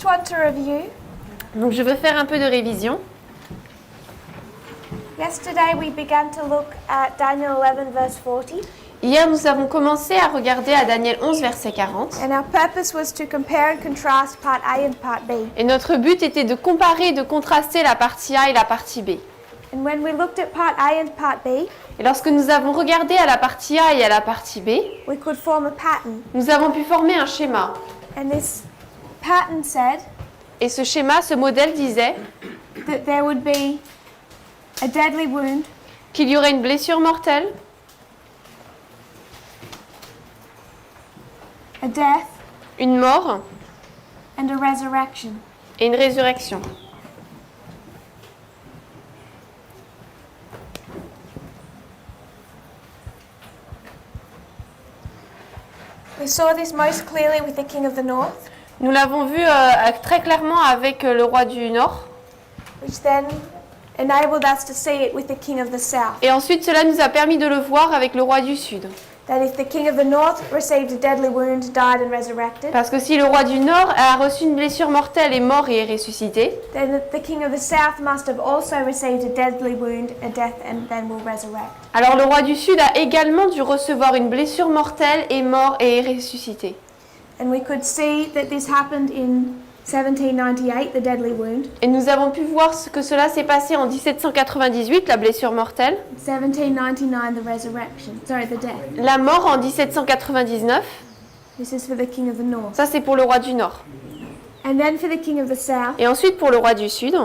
want to review. Donc je veux faire un peu de révision. Yesterday we began to look at Daniel 11 verse 40. Hier, nous avons commencé à regarder à Daniel 11, verset 40. And our purpose was to compare and contrast part A and part B. Et notre but était de comparer et de contraster la partie A et la partie B. And when we looked at part A and part B, Et lorsque nous avons regardé à la partie A et à la partie B, we could form a pattern. nous avons pu former un schéma. And this pattern said Et ce schéma, ce modèle disait that there would be a deadly wound, qu'il y aurait une blessure mortelle, a death, une mort and a resurrection. et une résurrection. We saw this most clearly with the king of the north, Nous l'avons vu très clairement avec le roi du Nord. which then enabled us to see it with the king of the south. Et ensuite, cela nous a permis de le voir avec le roi du Sud. That if the king of the north received a deadly wound, died and resurrected, Parce que si le roi du Nord a reçu une blessure mortelle, est mort et est ressuscité, then the king of the south must have also received a deadly wound, a death, and then will resurrect. alors le roi du Sud a également dû recevoir une blessure mortelle, est mort et est ressuscité. And we could see that this happened in 1798, the deadly wound, Et nous avons pu voir que cela s'est passé en 1798, la blessure mortelle, 1799, the resurrection, the death. la mort en 1799, This is for the king of the north. ça c'est pour le roi du Nord. And then for the king of the south, Et ensuite pour le roi du Sud,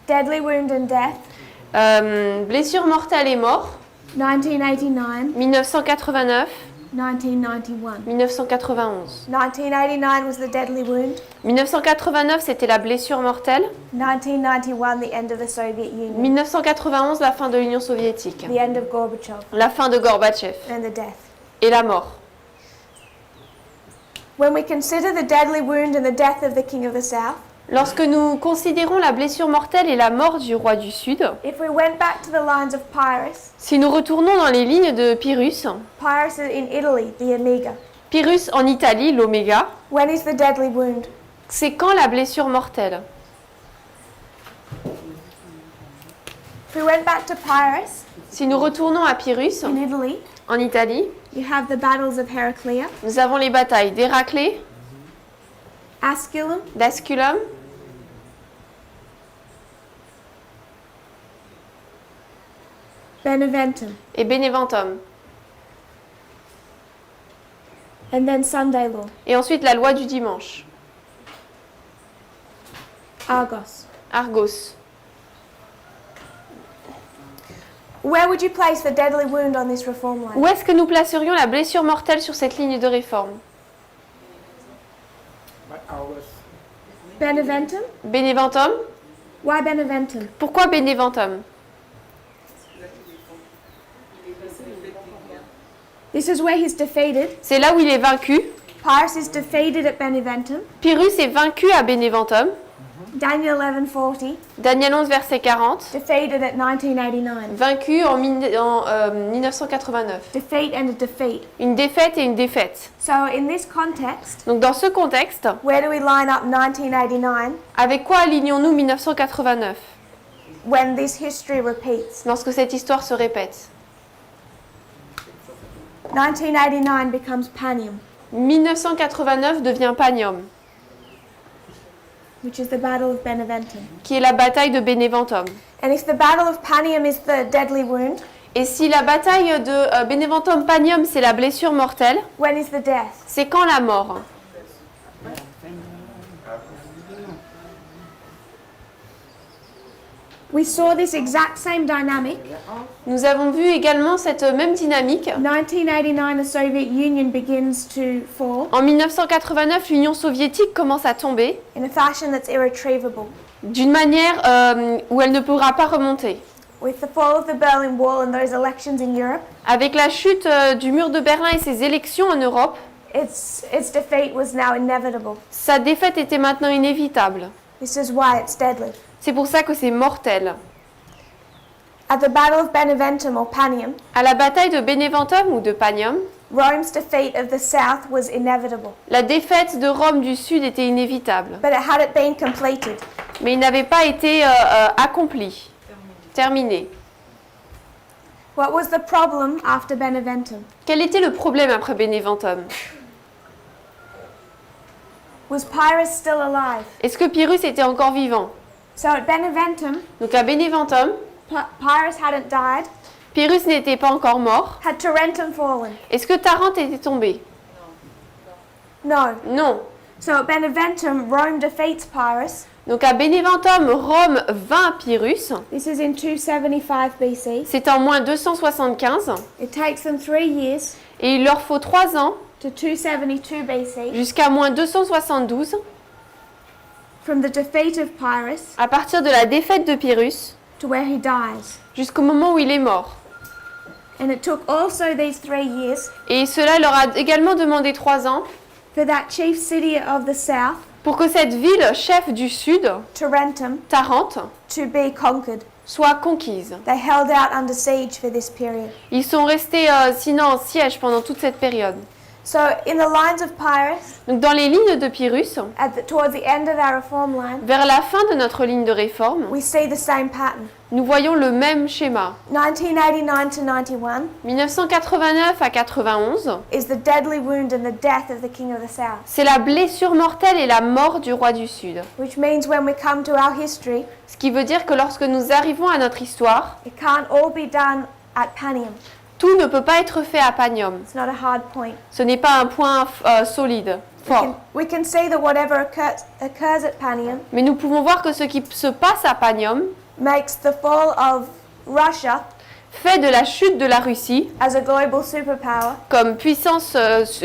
deadly wound and death, blessure mortelle et mort, 1989, 1989, 1991. 1991. 1989 was the deadly wound, 1989 c'était la blessure mortelle, 1991 the end of the Soviet Union, 1991 la fin de l'Union soviétique, the end of Gorbachev, la fin de Gorbatchev and the death. et la mort. When we consider the deadly wound and the death of the king of the south, Lorsque nous considérons la blessure mortelle et la mort du roi du Sud, if we went back to the lines of Pyrrhus, si nous retournons dans les lignes de Pyrrhus, Pyrrhus in Italy, the Omega, Pyrrhus en Italie, l'oméga, when is the deadly wound? c'est quand la blessure mortelle? If we went back to Pyrrhus Si nous retournons à Pyrrhus, in Italy, en Italie, you have the battles of Heraclea, nous avons les batailles d'Héraclée, Asculum, d'Asculum, Beneventum, et Beneventum. and then Sunday law, Et ensuite la loi du dimanche, Argos. Argos. Where would you place the deadly wound on this reform line? Où est-ce que nous placerions la blessure mortelle sur cette ligne de réforme? Beneventum? Beneventum. Why Beneventum? Pourquoi Beneventum? This is where he's defeated. C'est là où il est vaincu. Pyrrhus is defeated at Beneventum. Pyrrhus est vaincu à Beneventum. Daniel 11:40, Daniel 11, verset 40. defeated at 1989. Vaincu en 1989. Defeat and a defeat. Une défaite et une défaite. So in this context, Donc dans ce contexte, where do we line up 1989 avec quoi alignons-nous 1989 when this history repeats? lorsque cette histoire se répète? 1989 becomes Panium, 1989 devient Panium, which is the battle of Beneventum. qui est la bataille de Beneventum. And if the battle of Panium is the deadly wound, Et si la bataille de Beneventum Panium, c'est la blessure mortelle, when is the death? c'est quand la mort? We saw this exact same dynamic. Nous avons vu également cette même dynamique. 1989, the Soviet Union begins to fall En 1989, l'Union soviétique commence à tomber in a fashion that's irretrievable. d'une manière où elle ne pourra pas remonter. With the fall of the Berlin Wall and those elections in Europe, Avec la chute du mur de Berlin et ses élections en Europe, its defeat was now inevitable. sa défaite était maintenant inévitable. This is why it's deadly. C'est pour ça que c'est mortel. At the Battle of Beneventum or Panium, À la bataille de Beneventum ou de Panium, Rome's defeat of the south was inevitable, La défaite de Rome du Sud était inévitable, but it hadn't been completed. mais il n'avait pas été accompli, terminé. What was the problem after Beneventum? Quel était le problème après Beneventum? Was Pyrrhus still alive? Est-ce que Pyrrhus était encore vivant? So at Beneventum, Donc à Beneventum, Pyrrhus hadn't died. Pyrrhus n'était pas encore mort. Had Tarentum fallen? Est-ce que Tarente était tombé? No. Non. So at Beneventum, Rome defeats Pyrrhus. Donc à Beneventum, Rome vainc Pyrrhus. This is in 275 BC. C'est en moins 275 It takes them 3 years et il leur faut 3 ans to 272 BC jusqu'à moins 272 from the defeat of Pyrrhus à partir de la défaite de Pyrrhus to where he dies. jusqu'au moment où il est mort. And it took also these 3 years Et cela leur a également demandé 3 ans for that chief city of the south, pour que cette ville, chef du Sud, Tarentum, Tarente, to be conquered. soit conquise. They held out under siege for this period. Ils sont restés sinon en siège pendant toute cette période. So in the lines of Pyrrhus, Donc dans les lignes de Pyrrhus, towards the end of our reform line, vers la fin de notre ligne de réforme, we see the same pattern. nous voyons le même schéma. 1989 to 91 1989 à 91, is the deadly wound and the death of the king of the south. c'est la blessure mortelle et la mort du roi du Sud. Which means when we come to our history, Ce qui veut dire que lorsque nous arrivons à notre histoire, it can't all be done at Panium. tout ne peut pas être fait à Panium. It's not a hard point. Ce n'est pas un point solide, fort. We can see that whatever occurs at Panium Mais nous pouvons voir que ce qui se passe à Panium makes the fall of Russia fait de la chute de la Russie as a global superpower comme puissance,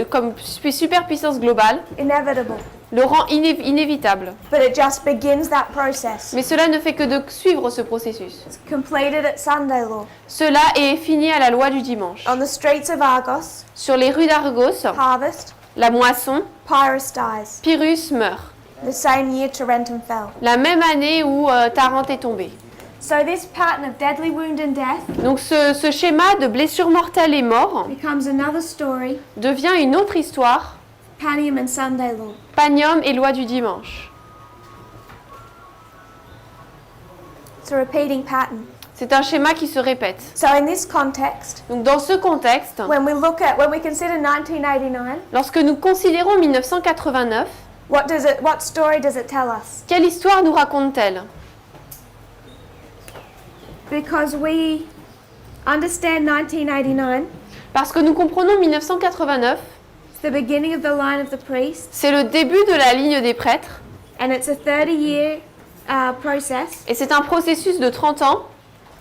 comme superpuissance globale, inevitable. le rend inévitable. But it just begins that process. Mais cela ne fait que de suivre ce processus. It's completed at Sunday law. Cela est fini à la loi du dimanche. On the streets of Argos, Sur les rues d'Argos, harvest, la moisson, Pyrrhus dies. Pyrrhus meurt. The same year Tarentum fell. La même année où Tarente est tombé. So this pattern of deadly wound and death Donc ce schéma de blessure mortelle et mort becomes another story, devient une autre histoire, Panium and Sunday law. Panium et loi du dimanche. It's a repeating pattern. C'est un schéma qui se répète. So in this context, Donc dans ce contexte, when we consider 1989, lorsque nous considérons 1989, what story does it tell us? quelle histoire nous raconte-t-elle? Because we understand 1989, Parce que nous comprenons 1989, it's the beginning of the line of the priests, c'est le début de la ligne des prêtres, and it's a 30-year process et c'est un processus de 30 ans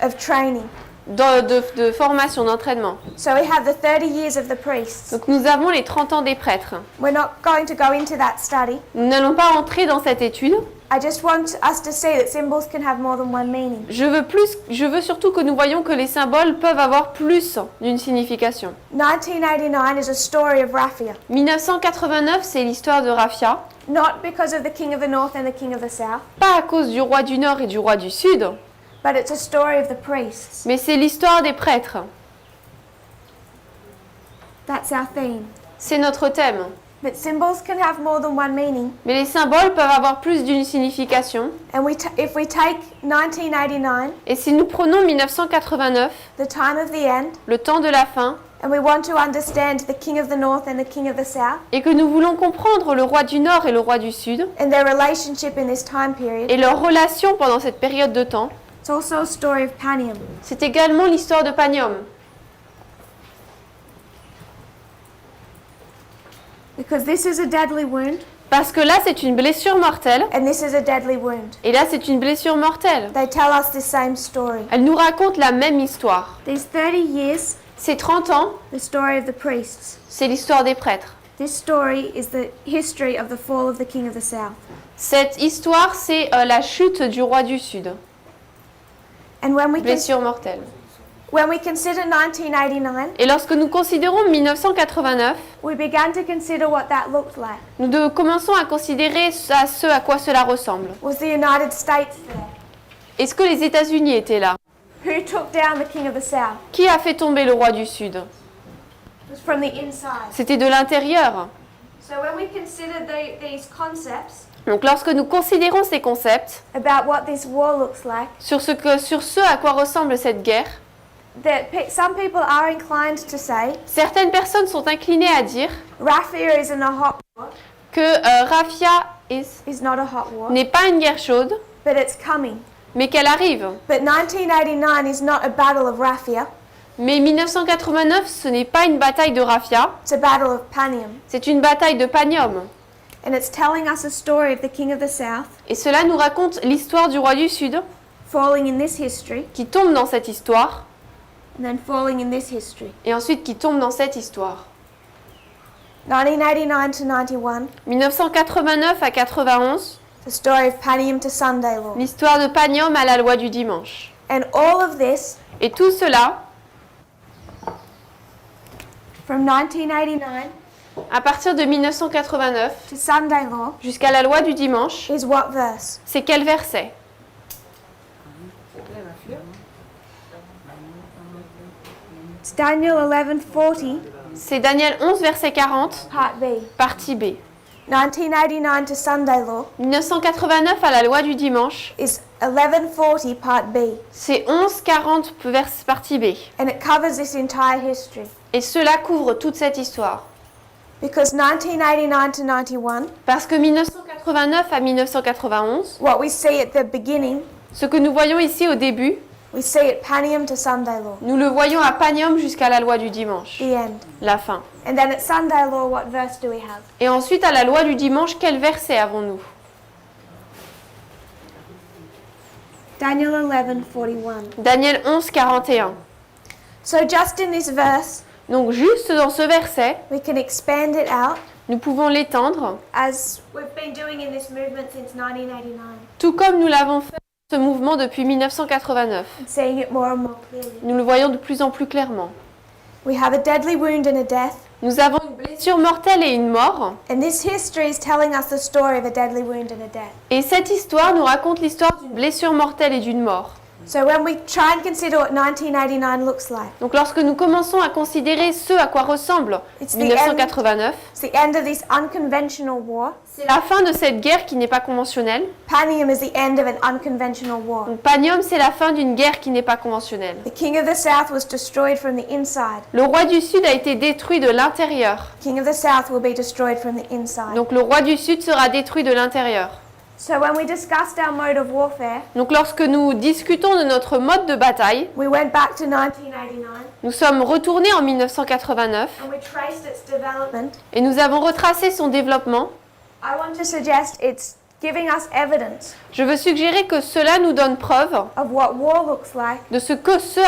of training. de formation, d'entraînement. So we have the 30 years of the priests. Donc nous avons les 30 ans des prêtres. We're not going to go into that study. Nous n'allons pas entrer dans cette étude. I just want us to see that symbols can have more than one meaning. Je veux surtout que nous voyons que les symboles peuvent avoir plus d'une signification. 1989 is a story of Raphia, 1989, c'est l'histoire de Raphia, not because of the king of the north and the king of the south, pas à cause du roi du Nord et du roi du Sud, but it's a story of the priests. mais c'est l'histoire des prêtres. That's our theme. C'est notre thème. But symbols can have more than one meaning. Mais les symboles peuvent avoir plus d'une signification. And if we take 1989, Et si nous prenons 1989, the time of the end, le temps de la fin, and we want to understand the king of the north and the king of the south, et que nous voulons comprendre le roi du Nord et le roi du Sud, and their relationship in this time period, et leur relation pendant cette période de temps, it's also a story of Panium. c'est également l'histoire de Panium. Because this is a deadly wound, Parce que là, c'est une blessure mortelle, and this is a deadly wound. et là, c'est une blessure mortelle. They tell us the same story. Elle nous raconte la même histoire. These 30 years, Ces 30 ans, the story of the priests. c'est l'histoire des prêtres. This story is the history of the fall of the king of the south. Cette histoire, c'est la chute du roi du Sud. And Blessure mortelle. when we consider 1989, Et lorsque nous considérons 1989, we began to consider what that looked like. nous commençons à considérer ce à quoi cela ressemble. Was the United States there? Est-ce que les États-Unis étaient là? Who took down the king of the south? Qui a fait tomber le roi du Sud? was from the inside. C'était de l'intérieur. So when we consider these concepts Donc lorsque nous considérons ces concepts about what this war looks like, sur ce à quoi ressemble cette guerre, some people are inclined to say certaines personnes sont inclinées à dire Raffia isn't a hot war, que Raffia is not a hot war, n'est pas une guerre chaude, but it's coming. mais qu'elle arrive. But 1989 is not a battle of Raffia, Mais 1989, ce n'est pas une bataille de Raffia, it's a battle of Panium. c'est une bataille de Panium. And it's telling us a story of the king of the south Et cela nous raconte l'histoire du roi du Sud, falling in this history, qui tombe dans cette histoire, and then falling in this history. et ensuite qui tombe dans cette histoire. 1989 to 91, 1989 à 91, the story of Panium to Sunday law. l'histoire de Panium à la loi du dimanche. And all of this Et tout cela, from 1989 à partir de 1989 to Sunday law jusqu'à la loi du dimanche, is what verse? c'est quel verset? It's Daniel 11:40, C'est Daniel 11, verset 40, part B. partie B. 1989 to Sunday law 1989 à la loi du dimanche, is 11:40, part B. c'est 11, 40, partie B. And it covers this entire history. Et cela couvre toute cette histoire. Because 1989 to 91, Parce que 1989 à 1991, what we see at the beginning, ce que nous voyons ici au début, we see at Panium to Sunday law, nous le voyons à Panium jusqu'à la loi du dimanche, the end. la fin. And then at Sunday law, what verse do we have? Et ensuite à la loi du dimanche, quel verset avons-nous? Daniel 11:41. Daniel 11, 41. So just in this verse, Donc juste dans ce verset, we can expand it out nous pouvons l'étendre, as we've been doing in this movement since 1989, tout comme nous l'avons fait ce mouvement depuis 1989. and seeing it more and more clearly. Nous le voyons de plus en plus clairement. We have a deadly wound and a death, Nous avons une blessure mortelle et une mort. and this history is telling us the story of a deadly wound and a death. Et cette histoire nous raconte l'histoire d'une blessure mortelle et d'une mort. So when we try and consider what 1989 looks like, Donc lorsque nous commençons à considérer ce à quoi ressemble It's the 1989, it's the end of this unconventional war. c'est la fin de cette guerre qui n'est pas conventionnelle. Panium is the end of an unconventional war. Donc Panium, c'est la fin d'une guerre qui n'est pas conventionnelle. The king of the south was destroyed from the inside. Le roi du Sud a été détruit de l'intérieur. King of the south will be destroyed from the inside. Donc le roi du Sud sera détruit de l'intérieur. So when we discussed our mode of warfare, Donc lorsque nous discutons de notre mode de bataille, we went back to 1989 nous sommes retournés en 1989 and we traced its development. et nous avons retracé son développement. I want to suggest it's giving us evidence Je veux suggérer que cela nous donne preuve of what war looks like, de ce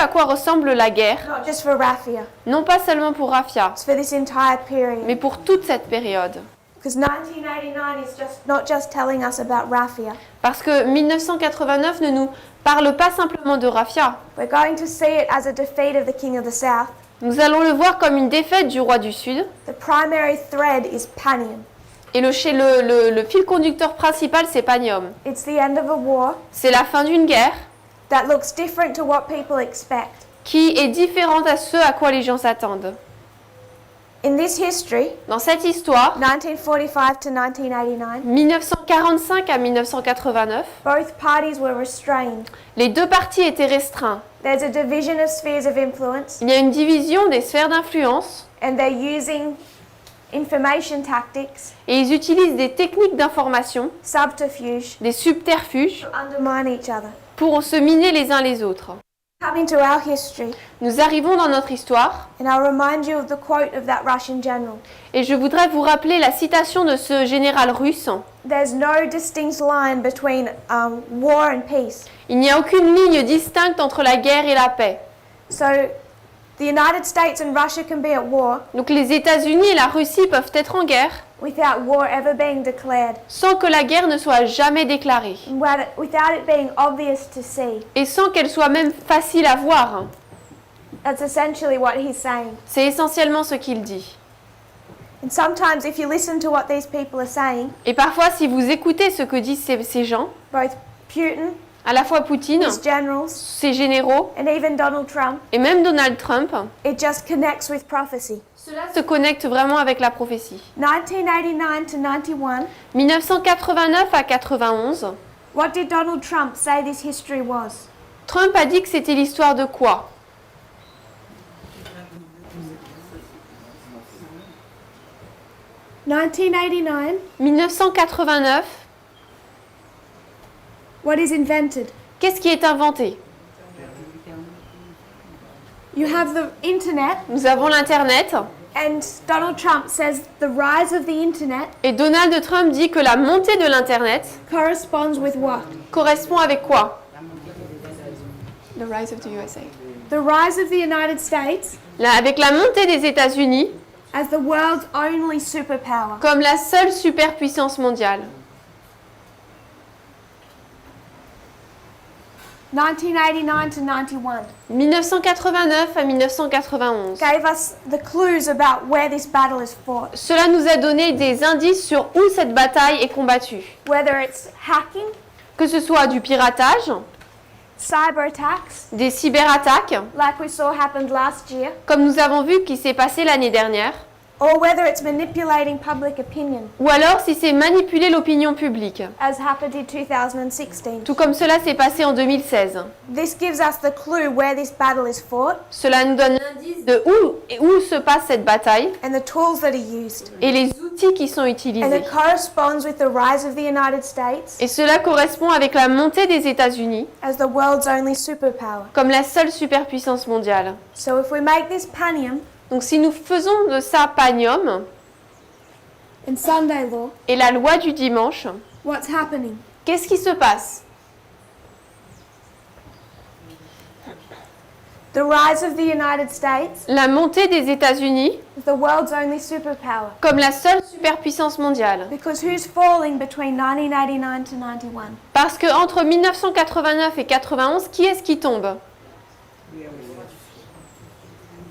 à quoi ressemble la guerre, not just for Raffia, non pas seulement pour Raffia, it's for this entire period. mais pour toute cette période. Because 1989 is not just telling us about Raffia. Parce que 1989 ne nous parle pas simplement de Raffia. We're going to see it as a defeat of the king of the south. Nous allons le voir comme une défaite du roi du Sud. The primary thread is Panium. Et le fil conducteur principal, c'est Panium. It's the end of a war C'est la fin d'une guerre that looks different to what people expect. qui est différente à ce à quoi les gens s'attendent. In this history, Dans cette histoire, 1945 to 1989, 1945 à 1989, both parties were restrained. les deux partis étaient restreints. There's a division of spheres of influence, Il y a une division des sphères d'influence and they're using information tactics, et ils utilisent des techniques d'information, subterfuge, des subterfuges, to undermine each other. pour se miner les uns les autres. Coming to our history, Nous arrivons dans notre histoire and I'll remind you of the quote of that Russian general. et je voudrais vous rappeler la citation de ce général russe. There's no distinct line between war and peace. Il n'y a aucune ligne distincte entre la guerre et la paix. So the United States and Russia can be at war Donc les États-Unis et la Russie peuvent être en guerre without war ever being declared, sans que la guerre ne soit jamais déclarée and without it being obvious to see. et sans qu'elle soit même facile à voir. That's essentially what he's saying. C'est essentiellement ce qu'il dit. And sometimes if you listen to what these people are saying, Et parfois, si vous écoutez ce que disent ces gens, both Putin À la fois Poutine, his generals, ses généraux and even Donald Trump, et même Donald Trump, it just connects with prophecy. cela se connecte vraiment avec la prophétie. 1989 to 91, 1989 à 91, what did Donald Trump say this history was? Trump a dit que c'était l'histoire de quoi? « 1989, 1989, what is invented? qu'est-ce qui est inventé? You have the internet, Nous avons l'Internet and Donald Trump says the rise of the internet et Donald Trump dit que la montée de l'Internet corresponds with what? correspond avec quoi? The rise of the USA. The rise of the United States Avec la montée des États-Unis as the world's only superpower. comme la seule superpuissance mondiale. 1989 to 91 1989 à 1991. gave us the clues about where this battle is fought. Cela nous a donné des indices sur où cette bataille est combattue. Whether it's hacking, Que ce soit du piratage, cyber attacks, des cyberattaques, like we saw happened last year, comme nous avons vu qui s'est passé l'année dernière, or whether it's manipulating public opinion, ou alors si c'est manipuler l'opinion publique, as happened in 2016. tout comme cela s'est passé en 2016. This gives us the clue where this battle is fought Cela nous donne l'indice de où se passe cette bataille and the tools that are used. et les outils qui sont And utilisés. it corresponds with the rise of the United States Et cela correspond avec la montée des États-Unis as the world's only superpower. comme la seule superpuissance mondiale. So if we make this panium Donc si nous faisons de ça Panium in Sunday law, et la loi du dimanche, what's happening? qu'est-ce qui se passe? The rise of the United States La montée des États-Unis is the world's only superpower. comme la seule superpuissance mondiale. Because who's falling between 1989 to 91? Parce que entre 1989 et 91, qui est-ce qui tombe?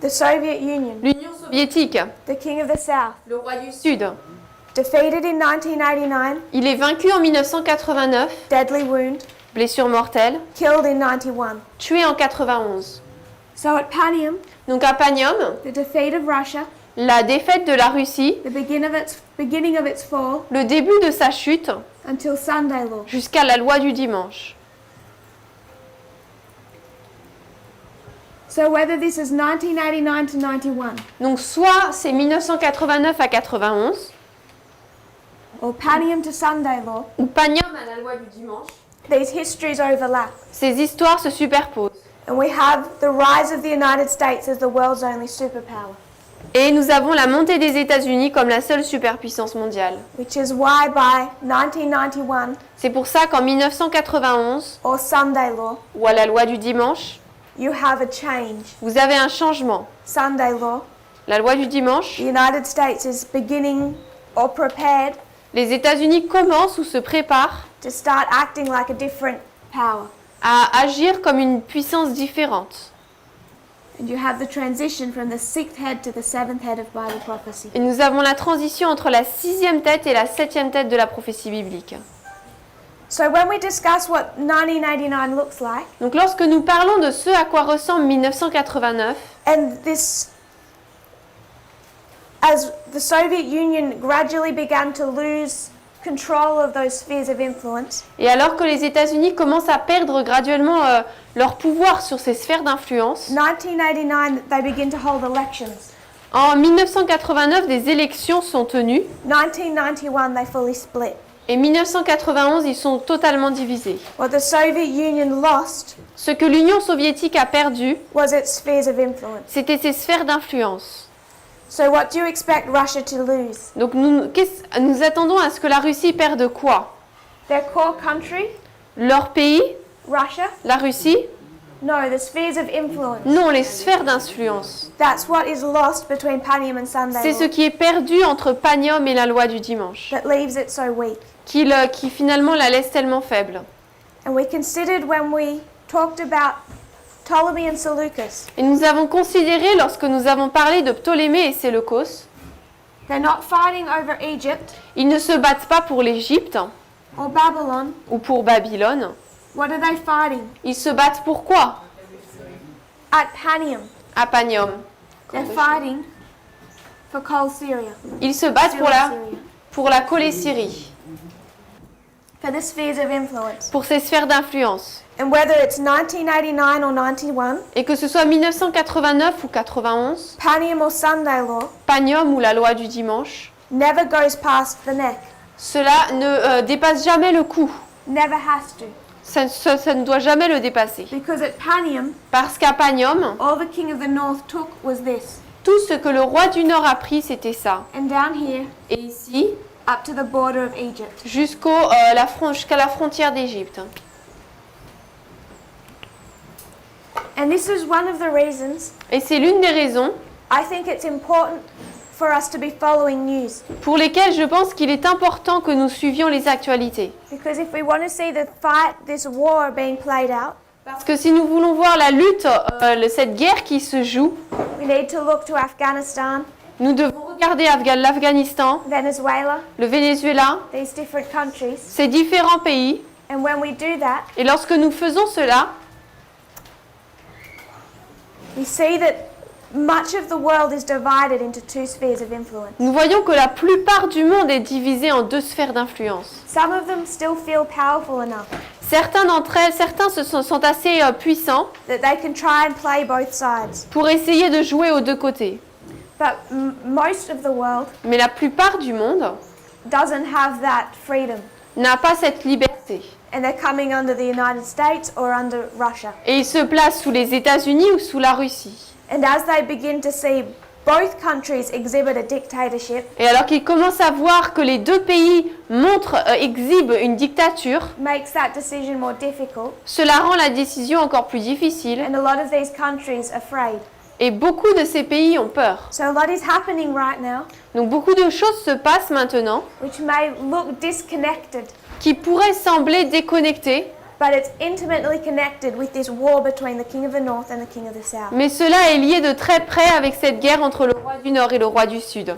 The Soviet Union, L'Union soviétique, the king of the South, le roi du Sud. defeated in 1989, Il est vaincu en 1989, deadly wound, blessure mortelle, killed in 91. tué en 91. So at Panium, Donc à Panium, the defeat of Russia, la défaite de la Russie, the beginning of its fall, le début de sa chute, until Sunday law. jusqu'à la loi du dimanche. So whether this is 1989 to 91 Donc soit c'est 1989 à 91, or Panium to Sunday law, ou Panium à la loi du dimanche, these histories overlap. ces histoires se superposent. And we have the rise of the United States as the world's only superpower, Et nous avons la montée des États-Unis comme la seule superpuissance mondiale. which is why by 1991 C'est pour ça qu'en 1991, or Sunday law, ou à la loi du dimanche, you have a change. vous avez un changement. Sunday law, La loi du dimanche, the United States is beginning or prepared les États-Unis commencent ou se préparent to start acting like a different power. à agir comme une puissance différente. And you have the transition from the sixth head to the seventh head of Bible prophecy. Et nous avons la transition entre la 6e tête et la 7e tête de la prophétie biblique. So when we discuss what 1989 looks like, Donc lorsque nous parlons de ce à quoi ressemble 1989, and this, as the Soviet Union gradually began to lose control of those spheres of influence, et alors que les États-Unis commencent à perdre graduellement leur pouvoir sur ces sphères d'influence, 1989 they begin to hold elections. en 1989 des élections sont tenues 1991 they fully split. et 1991 ils sont totalement divisés. What the Soviet Union lost Ce que l'Union soviétique a perdu, was its spheres of influence. c'était ses sphères d'influence. So what do you expect Russia to lose? Donc nous attendons à ce que la Russie perde quoi? Their core country, Leur pays, Russia? la Russie? No, the spheres of influence. Non, les sphères d'influence. That's what is lost between Panium and Sunday C'est ce law, qui est perdu entre Panium et la loi du dimanche, that leaves it so weak. qui finalement la laisse tellement faible. And we considered when we talked about Ptolemy and Seleucus, Et nous avons considéré, lorsque nous avons parlé de Ptolémée et Séleucos, they're not fighting over Egypt ils ne se battent pas pour l'Égypte or Babylon, ou pour Babylone, What are they fighting? Ils se battent pour quoi? At Panium, À Panium. they're fighting for Col Syria. Ils se battent pour la Colé-Syrie, For the spheres of influence. pour ces sphères d'influence. And whether it's 1989 or 91, Et que ce soit 1989 ou 91, Panium or Sunday law Panium ou la loi du dimanche, never goes past the neck. cela ne dépasse jamais le cou. Never has to. Ça ne doit jamais le dépasser. Because at Panium, Parce qu'à Panium, all the king of the north took was this. tout ce que le roi du Nord a pris, c'était ça. And down here, Et ici, up to the border of Egypt. jusqu'à la frontière d'Égypte. And this is one of the reasons Et c'est l'une des raisons I think it's important for us to be following news. pour lesquelles je pense qu'il est important que nous suivions les actualités. Because if we want to see the fight, this war being played out, Parce que si nous voulons voir la lutte, cette guerre qui se joue, we need to look to Afghanistan, nous devons regarder l'Afghanistan, Venezuela, le Venezuela, these different countries. ces différents pays. And when we do that, Et lorsque nous faisons cela, we see that much of the world is divided into two spheres of influence. nous voyons que la plupart du monde est divisé en deux sphères d'influence. Some of them still feel powerful enough Certains sont assez puissants that they can try and play both sides. pour essayer de jouer aux deux côtés. But most of the world Mais la plupart du monde doesn't have that freedom. n'a pas cette liberté. And they're coming under the United States or under Russia. Et ils se placent sous les États-Unis ou sous la Russie. And as they begin to see both countries exhibit a dictatorship, Et alors qu'ils commencent à voir que les deux pays exhibent une dictature, makes that decision more difficult, cela rend la décision encore plus difficile. and a lot of these countries are afraid. Et beaucoup de ces pays ont peur. So a lot is happening right now, Donc beaucoup de choses se passent maintenant which may look disconnected, qui pourraient sembler déconnectées, but it's intimately connected with this war between the king of the north and the king of the south. mais cela est lié de très près avec cette guerre entre le roi du Nord et le roi du Sud.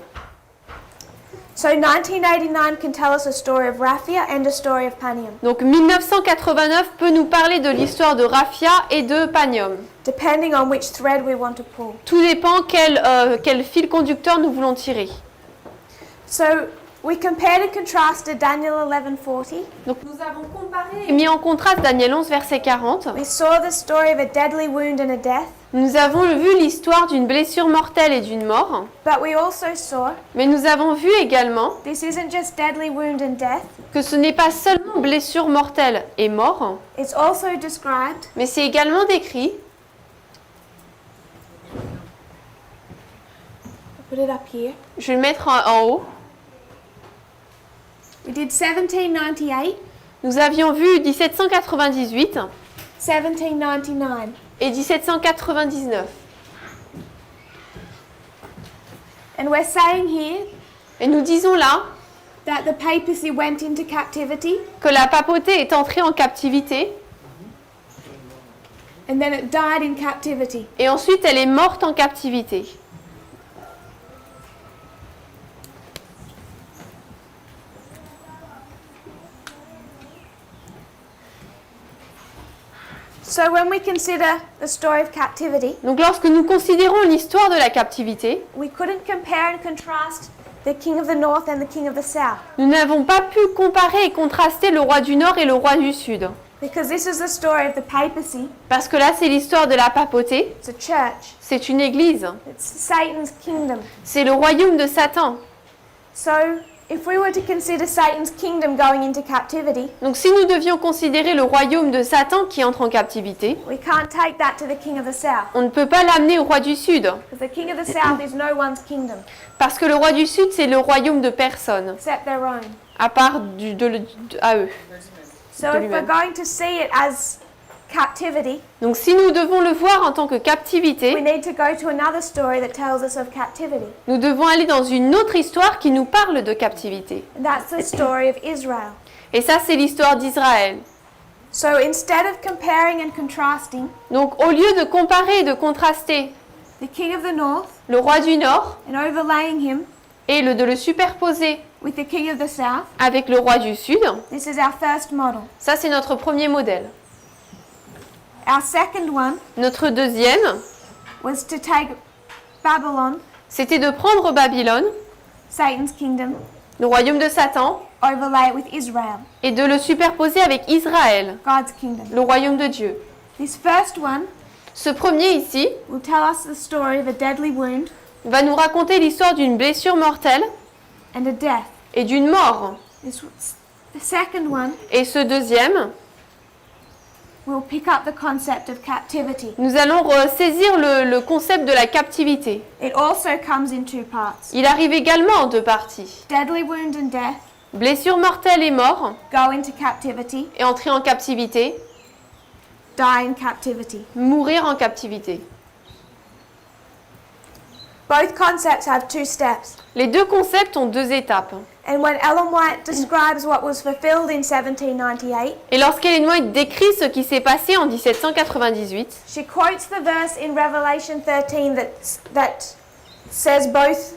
So 1989 can tell us a story of Raphia and a story of Panium, Donc 1989 peut nous parler de l'histoire de Raphia et de Panium. depending on which thread we want to pull. Tout dépend quel fil conducteur nous voulons tirer. So we compared and contrasted Daniel 11:40. Donc nous avons comparé et mis en contraste Daniel 11 verset 40. We saw the story of a deadly wound and a death, Nous avons vu l'histoire d'une blessure mortelle et d'une mort, but we also saw mais nous avons vu également this isn't just deadly wound and death, que ce n'est pas seulement blessure mortelle et mort, it's also described mais c'est également décrit, put it up here. je vais le mettre en haut, We did 1798, nous avions vu 1798 1799. et 1799. And we're saying here Et nous disons là that the papacy went into captivity que la papauté est entrée en captivité and then it died in captivity. et ensuite elle est morte en captivité. So when we consider the story of captivity, Donc lorsque nous considérons l'histoire de la captivité, we couldn't compare and contrast the king of the north and the king of the south, nous n'avons pas pu comparer et contraster le roi du Nord et le roi du Sud. because this is the story of the papacy. Parce que là, c'est l'histoire de la papauté, It's a church. c'est une église, It's Satan's kingdom. c'est le royaume de Satan. So if we were to consider Satan's kingdom going into captivity, Donc si nous devions considérer le royaume de Satan qui entre en captivité, we can't take that to the king of the south, on ne peut pas l'amener au roi du Sud. because the king of the south is no one's kingdom Parce que le roi du Sud, c'est le royaume de personne, except their own. à part à eux. So De if we're lui-même. going to see it as captivity, Donc si nous devons le voir en tant que we captivité, need to go to another story that tells us of captivity. nous devons aller dans une autre histoire qui nous parle de captivité. And that's the story of Israel. Et ça, c'est l'histoire d'Israël. So instead of comparing and contrasting Donc au lieu de comparer et de contraster the king of the north le roi du Nord and overlaying him et de le superposer with the king of the south, avec le roi du Sud, this is our first model. ça c'est notre premier modèle. Our second one Notre deuxième, was to take Babylon, c'était de prendre Babylone, Satan's kingdom, le royaume de Satan, overlay it with Israel, et de le superposer avec Israël, God's kingdom. le royaume de Dieu. This first one Ce premier ici will tell us the story of a deadly wound va nous raconter l'histoire d'une blessure mortelle and a death. et d'une mort. The second one Et ce deuxième, will pick up the concept of captivity. nous allons saisir le concept de la captivité. It also comes in two parts. Il arrive également en deux parties. Deadly wound and death Blessure mortelle et mort, go into captivity, et entrer en captivité, die in captivity. mourir en captivité. Both concepts have two steps. Les deux concepts ont deux étapes. And when Ellen White describes what was fulfilled in 1798, Et lorsqu'Ellen White décrit ce qui s'est passé en 1798, she quotes the verse in Revelation 13 that says both,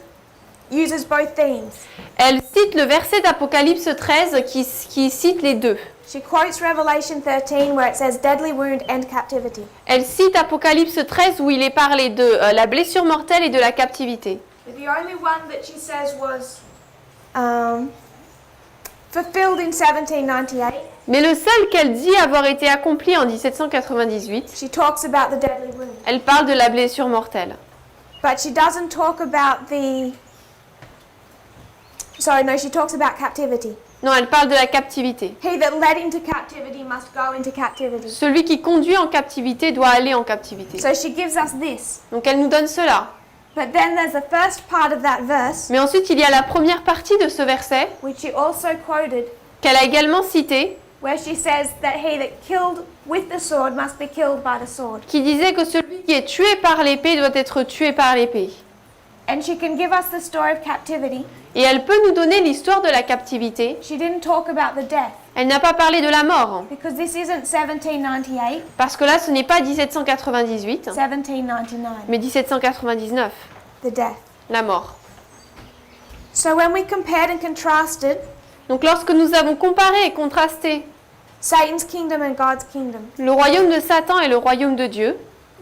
uses both themes. elle cite le verset d'Apocalypse 13 qui cite les deux. She quotes Revelation 13 where it says deadly wound and captivity. Elle cite Apocalypse 13 où il est parlé de la blessure mortelle et de la captivité. But the only one that she says was fulfilled in 1798, Mais le seul qu'elle dit avoir été accompli en 1798, she talks about the deadly wound. elle parle de la blessure mortelle. But she doesn't talk about she talks about captivity. Non, elle parle de la captivité. He that led into captivity must go into captivity. Celui qui conduit en captivité doit aller en captivité. So she gives us this. Donc elle nous donne cela. But then there's the first part of that verse, Mais ensuite, il y a la première partie de ce verset which she also quoted, qu'elle a également cité, where she says that he that killed with the sword must be killed by the sword. qui disait que celui qui est tué par l'épée doit être tué par l'épée. And she can give us the story of captivity. Et elle peut nous donner l'histoire de la captivité. She didn't talk about the death, Elle n'a pas parlé de la mort, because this isn't 1798, parce que là, ce n'est pas 1798, 1799, mais 1799, the death. la mort. So when we compared and contrasted Donc lorsque nous avons comparé et contrasté Satan's kingdom and God's kingdom, le royaume de Satan et le royaume de Dieu,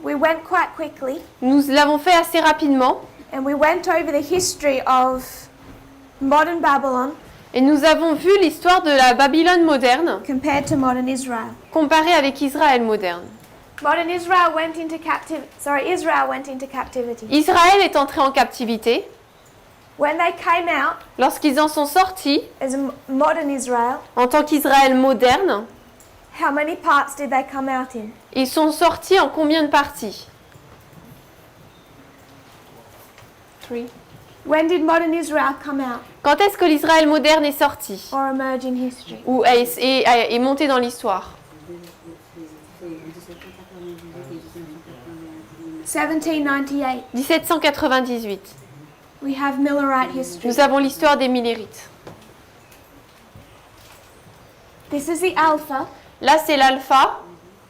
we went quite quickly nous l'avons fait assez rapidement, and we went over the history of modern Babylon et nous avons vu l'histoire de la Babylone moderne compared to modern Israel. comparée avec Israël moderne. Modern Israel went into captivity. Israel went into captivity. Israël est entré en captivité. When they came out Lorsqu'ils en sont sortis, as a modern Israel, en tant qu'Israël moderne, how many parts did they come out in? ils sont sortis en combien de parties? When did modern Israel come out Quand est-ce que l'Israël moderne est sorti or emerge in history? ou est monté dans l'histoire? 1798. 1798. We have Millerite history. Nous avons l'histoire des Millérites. This is the Alpha, Là, c'est l'alpha,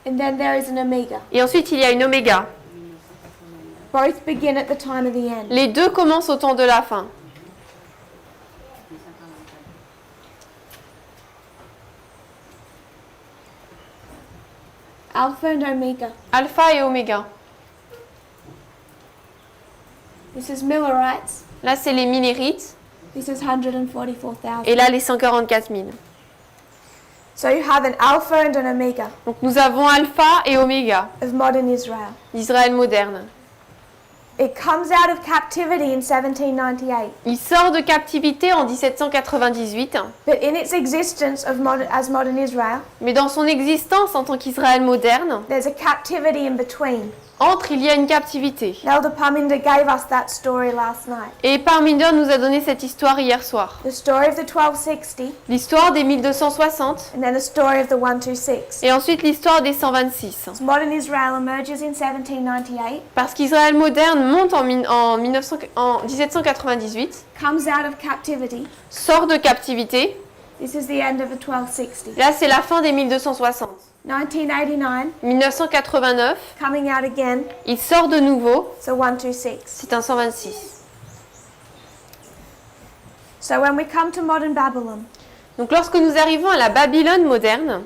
and then there is an Omega. et ensuite il y a une oméga. Both begin at the time of the end. Les deux commencent au temps de la fin. Alpha and Omega. Alpha et oméga. This is Millerites. Là, c'est les Millérites, This is 144,000. et là, les 144 000. So you have an Alpha and an Omega Donc nous avons alpha et oméga, of modern Israel. l'Israël moderne. It comes out of captivity in 1798, Il sort de captivité en 1798, but in its existence as modern Israel, mais dans son existence en tant qu'Israël moderne, there's a captivity in between. il y a une captivité. Elder Parminder gave us that story last night. Et Parminder nous a donné cette histoire hier soir. The story of the 1260 L'histoire des 1260 and then the story of the 126. et ensuite l'histoire des 126. As modern Israel emerges in 1798, Parce qu'Israël moderne monte en 1798, comes out of captivity. sort de captivité. This is the end of the 1260. Là, c'est la fin des 1260. 1989, 1989, coming out again, il sort de nouveau. so 126. C'est un 126. So when we come to modern Babylon, Donc lorsque nous arrivons à la Babylone moderne,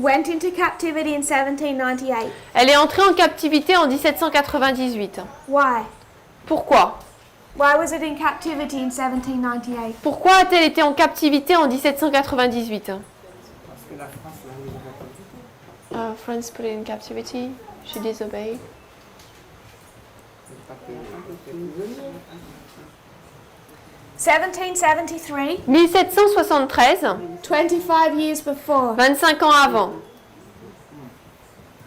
went into captivity in 1798. Elle est entrée en captivité en 1798. Why? Pourquoi? Why was it in captivity in 1798? Pourquoi a-t-elle été en captivité en 1798? Parce que la France l'a mis en captivité. France put it in captivity. She disobeyed. C'est pas que la France était prisonnière. 1773, 1773, 25 years before. 25 ans avant.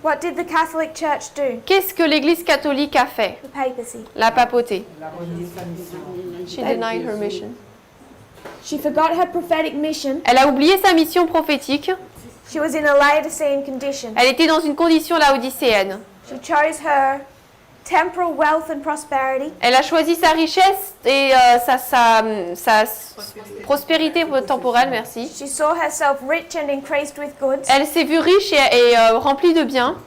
What did the Catholic Church do? Qu'est-ce que l'Église catholique a fait? The papacy. La papauté. Elle a renié sa mission. She denied her mission. She forgot her prophetic mission. Elle a oublié sa mission prophétique. She was in a Laodicean condition. Elle était dans une condition laodicéenne. She chose her temporal wealth and prosperity. Elle a choisi sa richesse et sa prospérité temporelle, merci. She saw herself rich and increased with goods. Elle s'est vue riche et remplie de biens.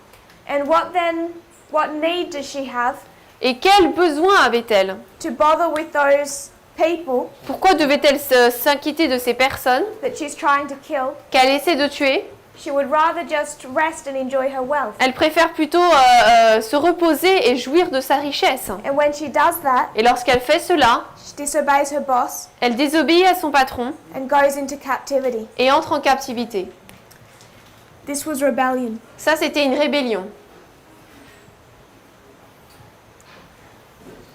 And what need does she have Et quel besoin avait-elle? to bother with those people Pourquoi devait-elle s'inquiéter de ces personnes that she's trying to kill? qu'elle essaie de tuer? She would rather just rest and enjoy her wealth. Elle préfère plutôt se reposer et jouir de sa richesse. And when she does that, Et lorsqu'elle fait cela, she disobeys her boss elle désobéit à son patron and goes into captivity. et entre en captivité. This was rebellion. Ça, c'était une rébellion.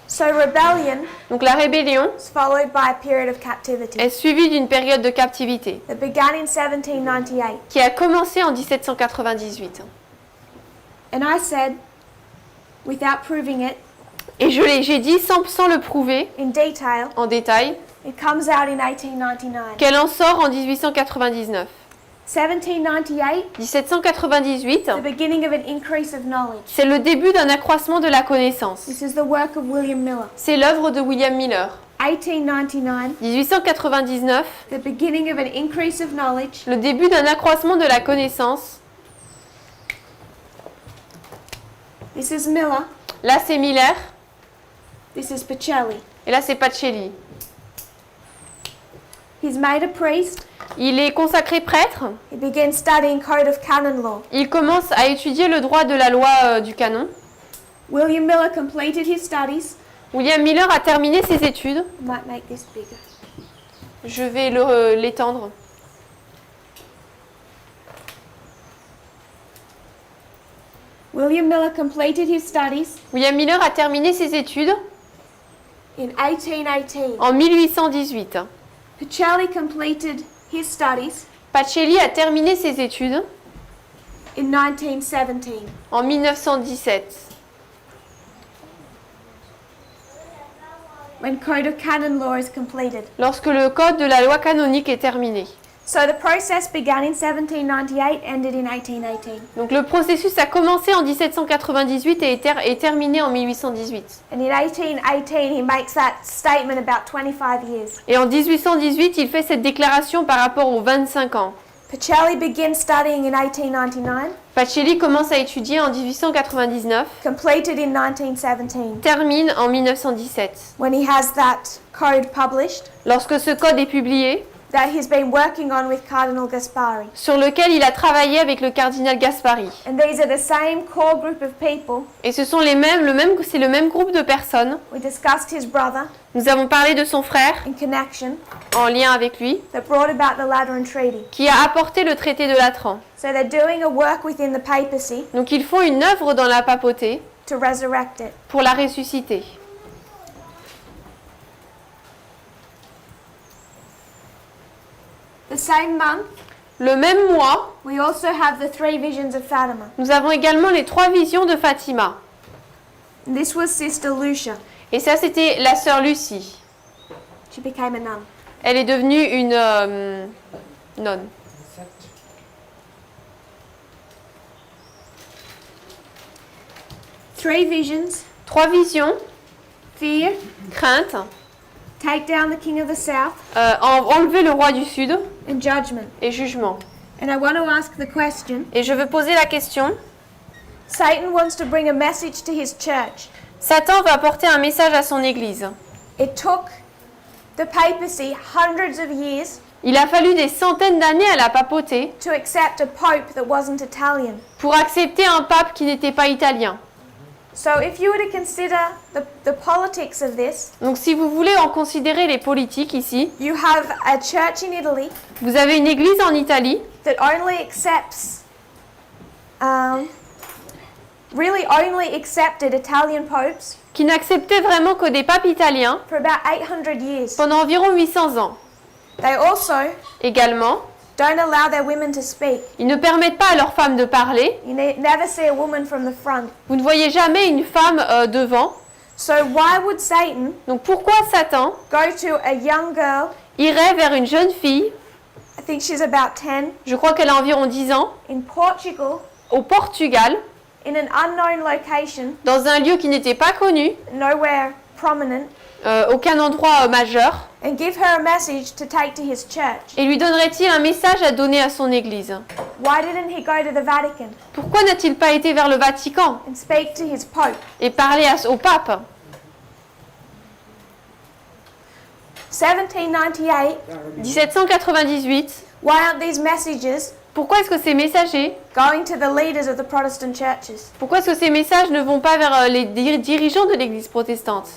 So rebellion Donc la rébellion is followed by a period of captivity est suivie d'une période de captivité that began in 1798. qui a commencé en 1798. And I said, without proving it Et j'ai dit sans le prouver in detail, en détail it comes out in 1899. qu'elle en sort en 1899. 1798, 1798, the beginning of an increase of knowledge. c'est le début d'un accroissement de la connaissance. This is the work of William Miller. C'est l'œuvre de William Miller. 1899, 1899, the beginning of an increase of knowledge. le début d'un accroissement de la connaissance. This is Miller. Là, c'est Miller. This is Pacelli. Et là, c'est Pacelli. He's made a priest. Il est consacré prêtre. He begins studying Code of Canon Law. Il commence à étudier le droit de la loi du canon. William Miller completed his studies. William Miller a terminé ses études. I might make this bigger. Je vais l'étendre. William Miller completed his studies William Miller a terminé ses études in 1818. en 1818. Pacelli completed his studies Pacelli a terminé ses études in 1917. en 1917. When Code of Canon Law is completed. Lorsque le code de la loi canonique est terminé. So the process began in 1798, ended in 1818. Donc le processus a commencé en 1798 et est terminé en 1818. And in 1818, he makes that statement about 25 years. Et en 1818, il fait cette déclaration par rapport aux 25 ans. Pacelli begins studying in 1899, Pacelli commence à étudier en 1899, completed in 1917. termine en 1917. When he has that code published, Lorsque ce code est publié, that he's been working on with Cardinal Gaspari. sur lequel il a travaillé avec le cardinal Gaspari. And these are the same core group of people. Et ce sont c'est le même groupe de personnes. We discussed his brother Nous avons parlé de son frère in connection en lien avec lui, that brought about the Lateran Treaty. qui a apporté le traité de Latran. So they're doing a work within the papacy Donc ils font une œuvre dans la papauté to resurrect it. pour la ressusciter. The same month, Le même mois, we also have the three visions of Fatima. nous avons également les 3 visions de Fatima. And this was Sister Lucia. Et ça, c'était la sœur Lucie. She became a nun. Elle est devenue une nonne. Three visions: 3 visions, fear, crainte, take down the king of the south, enlever le roi du sud and judgment. et jugement. And I want to ask the question: Et je veux poser la question, Satan wants to bring a message to his church. Satan va apporter un message à son église. It took the papacy hundreds of years Il a fallu des centaines d'années à la papauté to accept a pope that wasn't Italian. pour accepter un pape qui n'était pas italien. So if you were to consider the politics of this, Donc si vous voulez en considérer les politiques ici, you have a church in Italy vous avez une église en Italie that only accepts, really only accepted Italian popes qui n'acceptait vraiment que des papes italiens for about 800 years. pendant environ 800 ans. They also Également, don't allow their women to speak. ils ne permettent pas à leurs femmes de parler. You never see a woman from the front. Vous ne voyez jamais une femme devant. So why would Satan Donc pourquoi Satan go to a young girl, irait vers une jeune fille, I think she's about 10, je crois qu'elle a environ 10 ans, in Portugal, au Portugal, in an unknown location, dans un lieu qui n'était pas connu, nowhere prominent, aucun endroit majeur, and give her a message to take to his church? et lui donnerait-il un message à donner à son église? Why didn't he go to the Vatican Pourquoi n'a-t-il pas été vers le Vatican and speak to his pope? et parler au pape? 1798, 1798, why aren't these messages pourquoi est-ce que ces messagers, going to the leaders of the Protestant churches? pourquoi est-ce que ces messages ne vont pas vers les dirigeants de l'église protestante?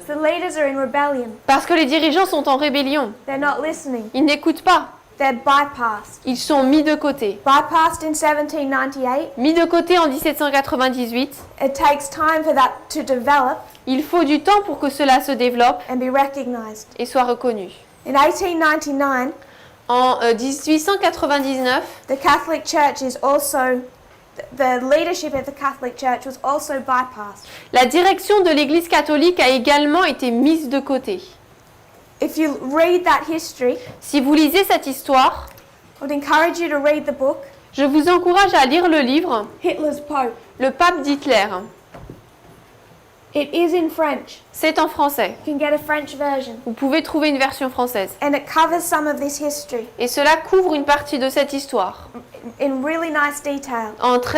The leaders are in rebellion. Parce que les dirigeants sont en rébellion. They're not listening. Ils n'écoutent pas. They're bypassed. Ils sont mis de côté. Bypassed in 1798. Mis de côté en 1798. It takes time for that to develop Il faut du temps pour que cela se développe and be recognized. et soit reconnu. In 1899, En 1899, the Catholic Church is also, the leadership of the Catholic Church was also bypassed. la direction de l'Église catholique a également été mise de côté. If you read that history, Si vous lisez cette histoire, I would encourage you to read the book, je vous encourage à lire le livre Hitler's Pope. Le pape d'Hitler. It is in French. C'est en français. You can get a French version. Vous pouvez trouver une version française. And it covers some of this history Et cela couvre une partie de cette histoire, in really nice detail.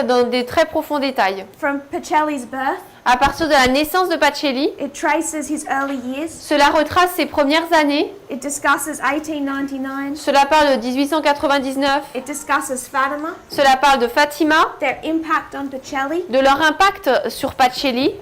dans des très profonds détails. From Pacelli's birth, À partir de la naissance de Pacelli, it traces his early years. cela retrace ses premières années. It discusses 1899. Cela parle de 1899. It discusses Fatima, Cela parle de Fatima, their impact on Pacelli. de leur impact sur Pacelli.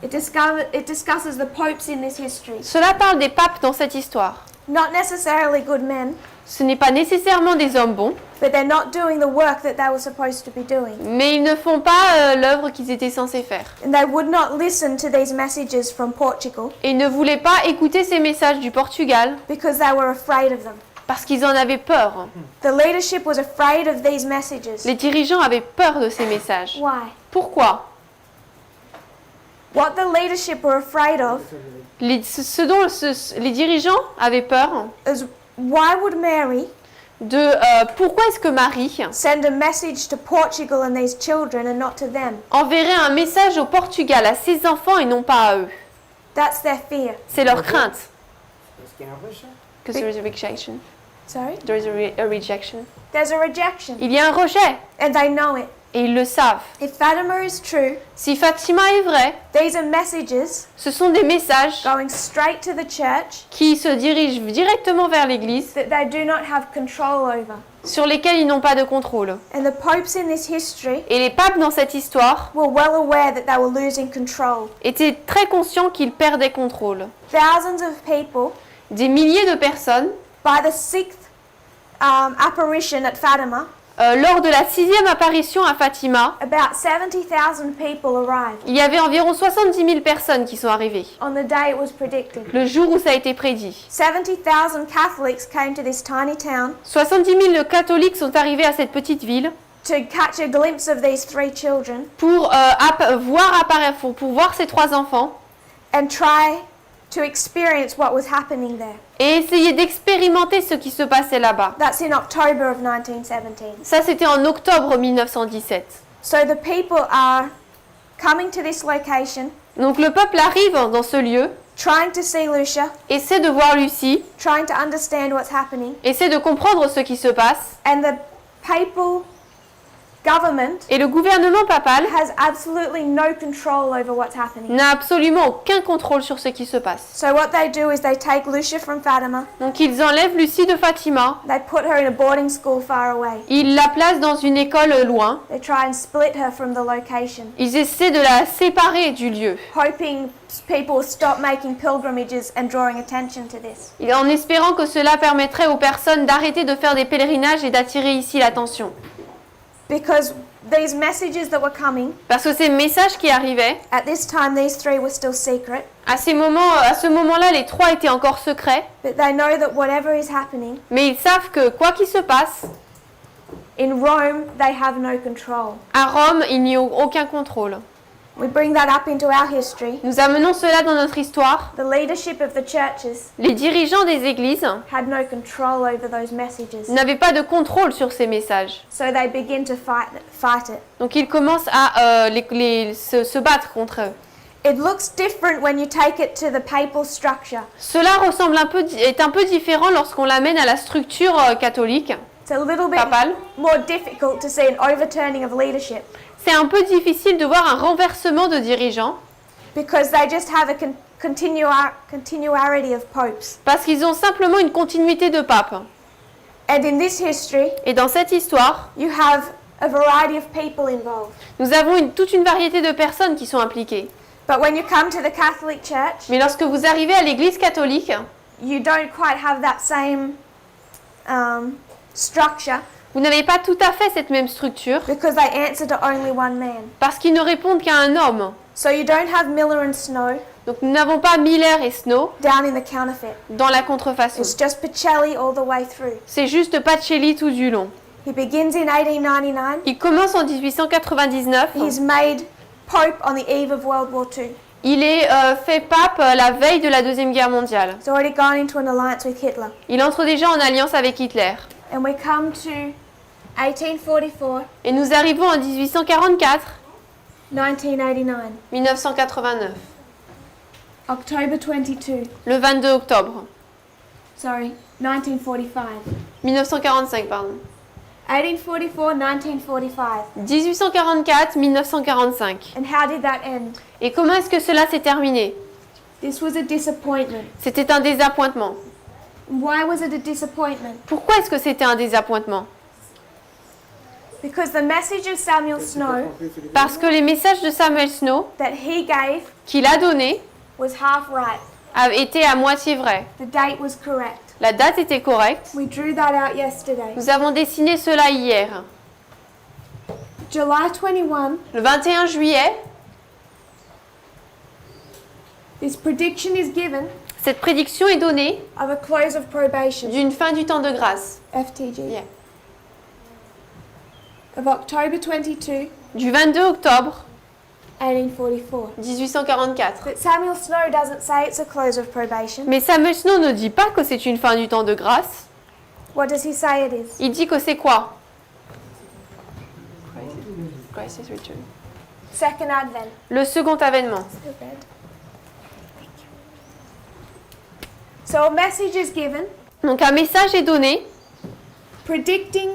It discusses the popes in this history. Cela parle des papes dans cette histoire. Not necessarily good men, Ce n'est pas nécessairement des hommes bons, but they're not doing the work that they were supposed to be doing. mais ils ne font pas l'œuvre qu'ils étaient censés faire. And they would not listen to these messages from Portugal Et ils ne voulaient pas écouter ces messages du Portugal because they were afraid of them. parce qu'ils en avaient peur. The leadership was afraid of these messages. Les dirigeants avaient peur de ces messages. Why? Pourquoi? What the leadership were afraid of Ce dont les dirigeants avaient peur is why would Mary de pourquoi est-ce que Marie send a message to Portugal and these children and not to them? enverrait un message au Portugal à ses enfants et non pas à eux. That's their fear. C'est leur crainte. Parce qu'il y a un rejet. Because there is a rejection. Sorry? There is a rejection. There's a rejection. Il y a un rejet And they know it. et ils le savent. If Fatima is true, Si Fatima est vrai, these are messages ce sont des messages going straight to the church qui se dirigent directement vers l'Église, that they do not have control over. sur lesquels ils n'ont pas de contrôle. And the popes in this history Et les papes dans cette histoire were well aware that they were losing control. étaient très conscients qu'ils perdaient contrôle. Thousands of people, Des milliers de personnes, by the sixth apparition at Fatima, lors de la 6e apparition à Fatima, about 70,000 people arrived il y avait environ 70 000 personnes qui sont arrivées, on the day it was predicted. le jour où ça a été prédit. 70,000 Catholics came to this tiny town 70 000 catholiques sont arrivés à cette petite ville to catch a glimpse of these three children pour voir ces trois enfants and try to experience what was happening there. et essayer d'expérimenter ce qui se passait là-bas. That's in October of 1917. Ça, c'était en octobre 1917. So the people are coming to this location, Donc le peuple arrive dans ce lieu, trying to see Lucia, essaie de voir Lucie, trying to understand what's happening, essaie de comprendre ce qui se passe. and the papal government Et le gouvernement papal has absolutely no control over what's happening. n'a absolument aucun contrôle sur ce qui se passe. So what they do is they take Lucia from Fatima, Donc ils enlèvent Lucie de Fatima, they put her in a boarding school far away. ils la placent dans une école loin, They try and split her from the location, ils essaient de la séparer du lieu, hoping people will stop making pilgrimages and drawing attention to this. en espérant que cela permettrait aux personnes d'arrêter de faire des pèlerinages et d'attirer ici l'attention. Because these messages that were coming, Parce que ces messages qui arrivaient, at this time these three were still secret, à ce moment-là, les trois étaient encore secrets, but they know that whatever is happening, mais ils savent que quoi qu'il se passe, in Rome they have no control. à Rome, il n'y a aucun contrôle. We bring that up into our history. Nous amenons cela dans notre histoire. The leadership of the churches Les dirigeants des églises had no control over those messages. n'avaient pas de contrôle sur ces messages. So they begin to fight it. Donc ils commencent à se battre contre eux. It looks different when you take it to the papal structure. Cela est un peu différent lorsqu'on l'amène à la structure catholique, It's a little bit papale. more difficult to see an overturning of leadership C'est un peu difficile de voir un renversement de dirigeants because they just have a continuarity of popes. parce qu'ils ont simplement une continuité de papes. And in this history, Et dans cette histoire, you have a variety of people involved. nous avons toute une variété de personnes qui sont impliquées. But when you come to the Catholic Church, Mais lorsque vous arrivez à l'église catholique, you don't quite have that same structure vous n'avez pas tout à fait cette même structure because they answer to only one man. parce qu'ils ne répondent qu'à un homme. So you don't have Miller and Snow Donc nous n'avons pas Miller et Snow down in the counterfeit. dans la contrefaçon. It's just Pacelli all the way through. C'est juste Pacelli tout du long. He begins in 1899. Il commence en 1899. He's made Pope on the eve of World War II. Il est fait pape la veille de la Deuxième Guerre mondiale. He's already gone into an alliance with Hitler. Il entre déjà en alliance avec Hitler. And we come to 1844, Et nous arrivons en 1844, 1989, 1989, October 22. le 22 octobre. Sorry, 1945. 1945, pardon. 1844, 1945. 1844, 1945. And how did that end? Et comment est-ce que cela s'est terminé? This was a disappointment. C'était un désappointement. Why was it a disappointment? Pourquoi est-ce que c'était un désappointement? Because the message of Samuel Snow Parce que les messages de Samuel Snow that he gave qu'il a donnés was half right. étaient à moitié vrais. The date was correct. La date était correcte. We drew that out yesterday. Nous avons dessiné cela hier. July 21, Le 21 juillet, this prediction is given cette prédiction est donnée of a close of probation, d'une fin du temps de grâce. FTG, Yeah. of October 22, Du 22 octobre 1844. 1844. But Samuel Snow doesn't say it's a close of probation. Mais Samuel Snow ne dit pas que c'est une fin du temps de grâce. What does he say it is? Il dit que c'est quoi? Crisis return. Second Advent. Le second avènement. So a message is given Donc un message est donné predicting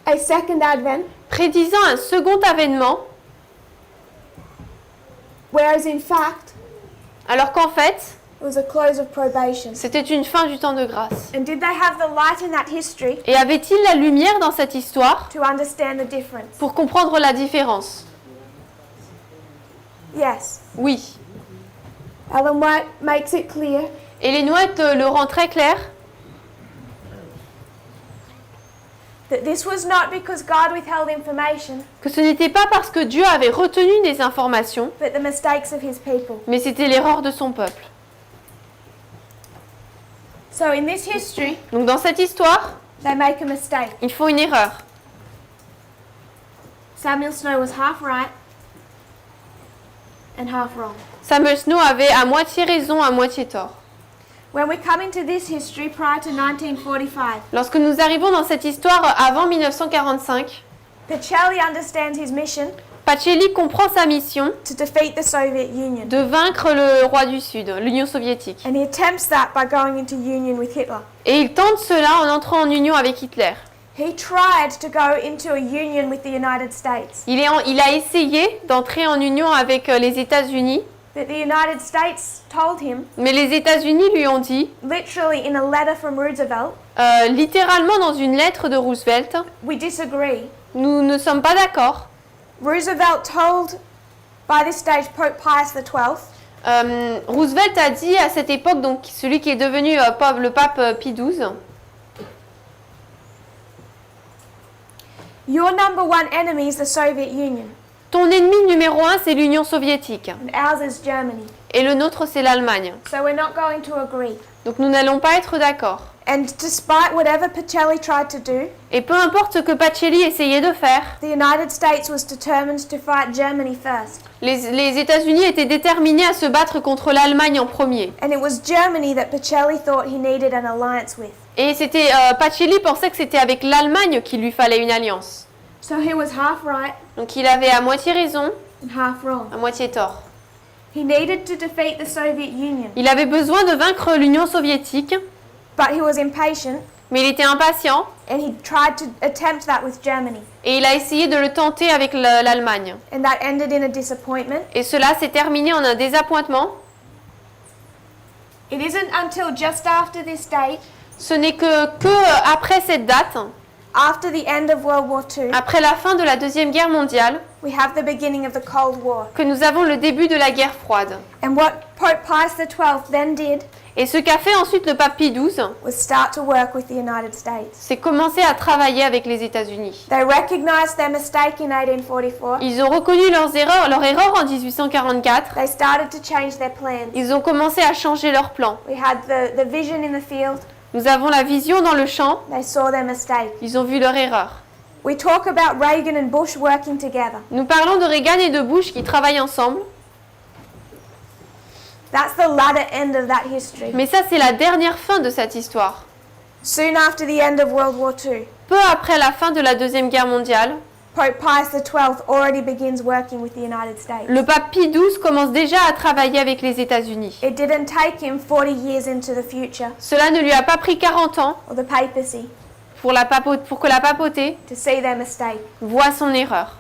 a second Advent, prédisant un second avènement, whereas in fact alors qu'en fait, it was a close of probation. c'était une fin du temps de grâce. And did they have the light in that history Et avait-il la lumière dans cette histoire to understand the difference? pour comprendre la différence? Yes. Oui. Ellen White makes it clear Et les White le rend très clair that this was not because God withheld information, que ce n'était pas parce que Dieu avait retenu des informations, but the mistakes of his people. mais c'était l'erreur de son peuple. So in this history, Donc dans cette histoire, they make a mistake. ils font une erreur. Samuel Snow was half right and half wrong. Samuel Snow avait à moitié raison, à moitié tort. When we come into this history prior to 1945, Lorsque nous arrivons dans cette histoire avant 1945, Pacelli understands his mission Pacelli comprend sa mission to defeat the Soviet Union. de vaincre le roi du Sud, l'Union soviétique. And he attempts that by going into union with Hitler. Et il tente cela en entrant en union avec Hitler. He tried to go into a union with the United States. Il a essayé d'entrer en union avec les États-Unis, But the United States told him, mais les États-Unis lui ont dit, literally in a letter from Roosevelt, littéralement dans une lettre de Roosevelt, we disagree. nous ne sommes pas d'accord. Roosevelt told, by this stage, Pope Pius XII, Roosevelt a dit à cette époque, donc celui qui est devenu le pape Pie XII, your number one enemy is the Soviet Union, ton ennemi numéro 1 c'est l'Union soviétique and ours is Germany. et le nôtre c'est l'Allemagne. So we're not going to agree. Donc nous n'allons pas être d'accord. And despite whatever Pacelli tried to do, Et peu importe ce que Pacelli essayait de faire, the United States was determined to fight Germany first. les États-Unis étaient déterminés à se battre contre l'Allemagne en premier. And it was Germany that Pacelli thought he needed an alliance with. Et c'était Pacelli pensait que c'était avec l'Allemagne qu'il lui fallait une alliance. So he was half right Donc il avait à moitié raison, and half wrong. à moitié tort. He needed to defeat the Soviet Union, Il avait besoin de vaincre l'Union soviétique, but he was impatient mais il était impatient and he tried to attempt that with Germany. et il a essayé de le tenter avec l'Allemagne. And that ended in a disappointment. Et cela s'est terminé en un désappointement. It isn't until just after this date, Ce n'est que après cette date, after the end of World War II, après la fin de la Deuxième Guerre mondiale, we have the beginning of the Cold War. que nous avons le début de la guerre froide. And what Pope Pius XII then did Et ce qu'a fait ensuite le pape Pie XII, was start to work with the United States. c'est commencer à travailler avec les États-Unis. They recognized their mistake in 1844. Ils ont reconnu leur erreur en 1844. They started to change their plans. Ils ont commencé à changer leurs plans. We had the vision in the field. Nous avons la vision dans le champ. They saw their mistake. Ils ont vu leur erreur. We talk about Reagan and Bush working together. Nous parlons de Reagan et de Bush qui travaillent ensemble. That's the latter end of that history. Mais ça, c'est la dernière fin de cette histoire. Soon after the end of World War II, Peu après la fin de la Deuxième Guerre mondiale, Pope Pius XII already begins working with the United States. le pape Pie XII commence déjà à travailler avec les États-Unis. It didn't take him 40 years into the future, Cela ne lui a pas pris 40 ans or the papacy, pour que la papauté to see their mistake. voie son erreur.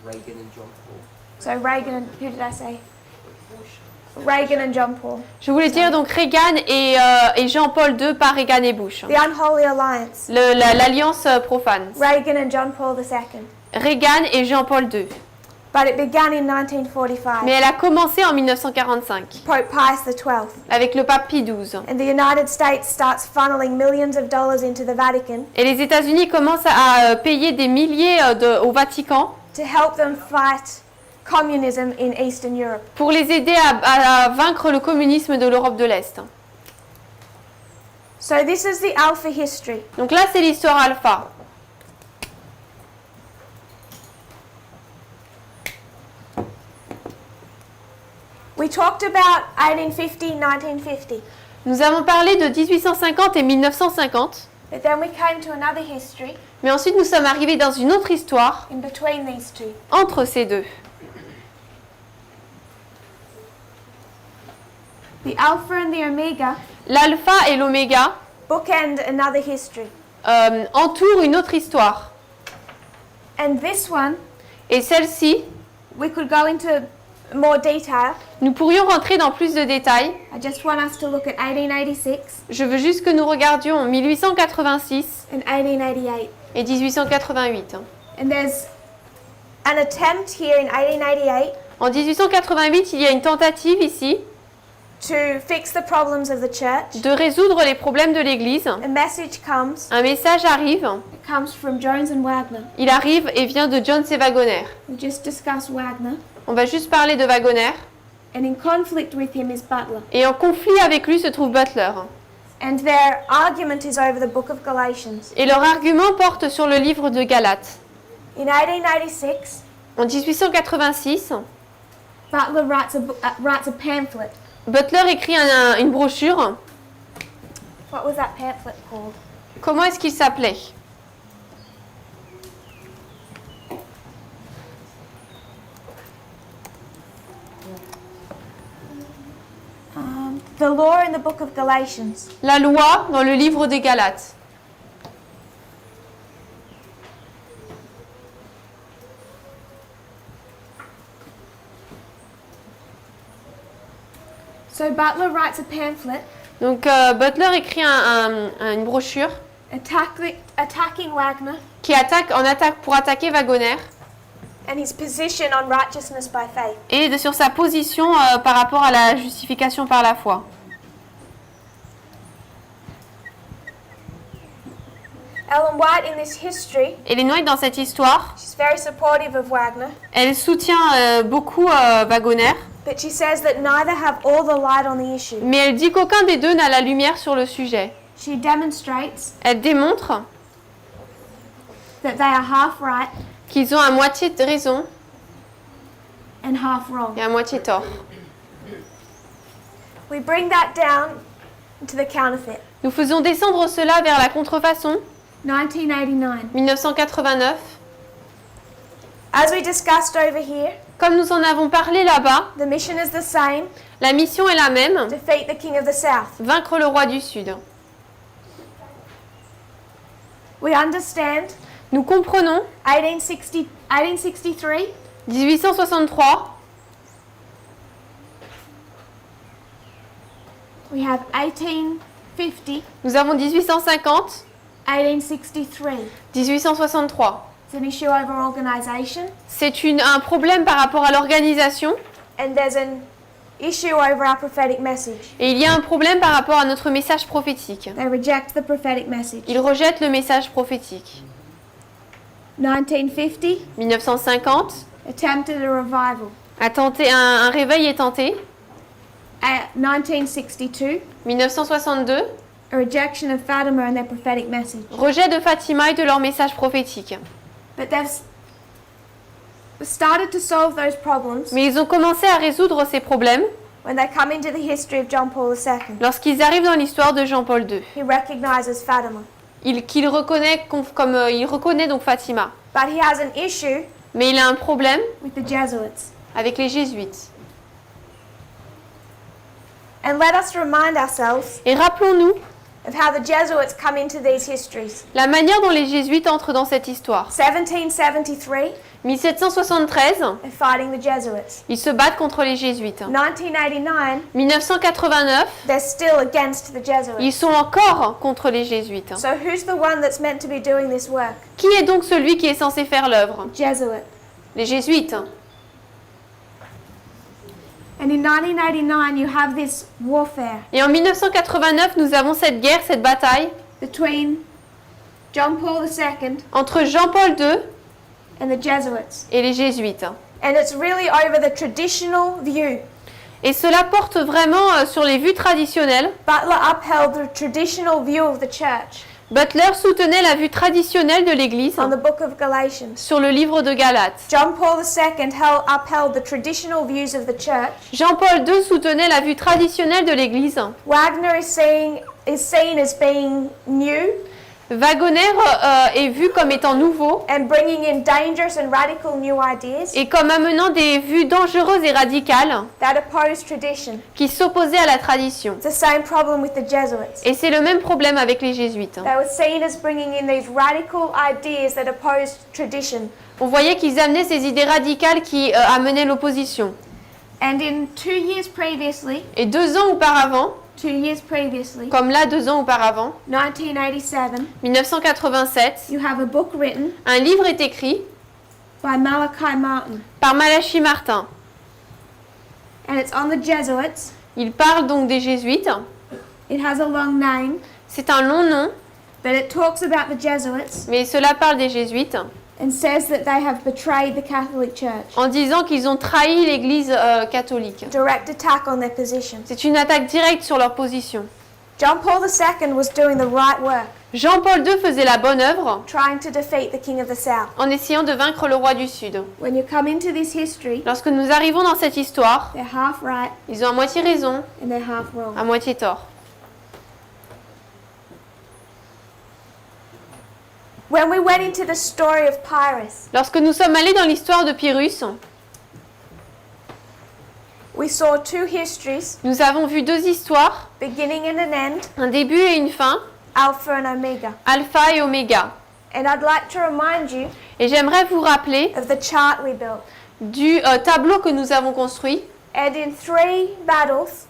Reagan and John Paul. So Reagan and, who did I say? Reagan and John Paul. Je voulais dire donc Reagan et Jean-Paul II, pas Reagan et Bush. The Unholy Alliance. L'alliance profane. Reagan and John Paul II. Reagan et Jean-Paul II. But it began in 1945. Mais elle a commencé en 1945 Pope Pius XII. avec le pape Pie XII. And the United States starts funneling millions of dollars into the Vatican Et les États-Unis commencent à payer des milliers au Vatican to help them fight communism in Eastern Europe. pour les aider à vaincre le communisme de l'Europe de l'Est. So this is the Alpha history. Donc là, c'est l'histoire alpha. We talked about 1850, 1950, Nous avons parlé de 1850 et 1950, but then we came to another history mais ensuite nous sommes arrivés dans une autre histoire in between these two. entre ces deux. The Alpha and the Omega L'alpha et l'oméga bookend another history. entourent une autre histoire. And this one, Et celle-ci, we could go into more detail. nous pourrions rentrer dans plus de détails. I just want us to look at 1886 Je veux juste que nous regardions 1886 and 1888. et 1888. And there's an attempt here in 1888 En 1888, il y a une tentative ici to fix the problems of the church. de résoudre les problèmes de l'Église. A message comes. Un message arrive. It comes from Jones and Wagner. Il arrive et vient de Jones et Wagoner. We just discussed Wagner. On va juste parler de Wagoner. And in conflict with him is Butler. Et en conflit avec lui se trouve Butler. And their argument is over the book of Galatians. Et leur argument porte sur le livre de Galates. In 1886, En 1886, Butler writes a pamphlet. Butler écrit une brochure. What was that pamphlet called? Comment est-ce qu'il s'appelait? The law in the book of Galatians. La loi dans le livre des Galates. So Butler writes a pamphlet Donc Butler écrit une brochure attacking Wagner qui attaque pour attaquer Wagoner and his position on righteousness by faith. et sur sa position par rapport à la justification par la foi. Ellen White in this history, Ellen White, dans cette histoire, she's very supportive of Wagner, elle soutient beaucoup Wagoner, but she says that neither have all the light on the issue. mais elle dit qu'aucun des deux n'a la lumière sur le sujet. She demonstrates Elle démontre that they are half right qu'ils ont à moitié de raison and half wrong. et à moitié tort. We bring that down to the counterfeit. Nous faisons descendre cela vers la contrefaçon, 1989. 1989. As we discussed over here, Comme nous en avons parlé là-bas, the mission is the same: la mission est la même, defeat the king of the south. vaincre le roi du Sud. We understand Nous comprenons 1863, 1863, we have 1850, nous avons 1850, 1863. 1863. It's an issue over organisation, C'est un problème par rapport à l'organisation and there's an issue over our prophetic message. et il y a un problème par rapport à notre message prophétique. They reject the prophetic message. Ils rejettent le message prophétique. 1950, 1950, attempted a revival. un réveil est tenté. 1962, 1962, a rejection of Fatima and their prophetic message. rejet de Fatima et de leur message prophétique. But they've started to solve those problems Mais ils ont commencé à résoudre ces problèmes when they come into the history of John Paul II. lorsqu'ils arrivent dans l'histoire de Jean-Paul II. He recognizes Fatima. Il reconnaît donc Fatima. But he has an issue Mais il a un problème with the Jesuits. avec les jésuites. And let us remind ourselves Et rappelons-nous of how the Jesuits come into these histories. la manière dont les jésuites entrent dans cette histoire. 1773, 1773, they're fighting the Jesuits. ils se battent contre les jésuites. 1989, 1989, they're still against the ils Jesuits. sont encore contre les jésuites. So who's the one that's meant to be doing this work? Qui est donc celui qui est censé faire l'œuvre? Jesuit. Les jésuites. And in 1989, you have this warfare Et en 1989, nous avons cette guerre, cette bataille between John Paul II entre Jean-Paul II and the Jesuits. et les jésuites. And it's really over the traditional view. Et cela porte vraiment sur les vues traditionnelles. Butler upheld the traditional view of the church Butler soutenait la vue traditionnelle de l'Église on the book of Galatians. sur le livre de Galates. John Paul II upheld the traditional views of the church. Jean-Paul II soutenait la vue traditionnelle de l'Église. Wagner is seen as being new Wagoner est vu comme étant nouveau and bringing in dangerous and radical new ideas et comme amenant des vues dangereuses et radicales that oppose tradition. qui s'opposaient à la tradition. It's the same problem with the Jesuits. Et c'est le même problème avec les jésuites. They were seen as bringing in these radical ideas that oppose tradition. On voyait qu'ils amenaient ces idées radicales qui amenaient l'opposition. And in 2 years previously, Et 2 ans auparavant, comme là 2 ans auparavant, 1987, 1987, you have a book written un livre est écrit by Malachi Martin. par Malachi Martin. And it's on the Jesuits. Il parle donc des jésuites. It has a long name, C'est un long nom, but it talks about the Jesuits mais cela parle des jésuites and says that they have betrayed the Catholic Church. en disant qu'ils ont trahi l'Église catholique. Direct attack on their position. C'est une attaque directe sur leur position. John Paul II was doing the right work, Jean-Paul II faisait la bonne œuvre trying to defeat the King of the South. en essayant de vaincre le roi du Sud. When you come into this history, Lorsque nous arrivons dans cette histoire, they're half right ils ont à moitié raison, and they're half wrong. à moitié tort. When we went into the story of Pyrrhus, Lorsque nous sommes allés dans l'histoire de Pyrrhus, we saw 2 histories, nous avons vu 2 histoires, beginning and an end, un début et une fin, Alpha and Omega. Alpha et Oméga. And I'd like to remind you Et j'aimerais vous rappeler of the chart we built. du tableau que nous avons construit. And in 3 battles,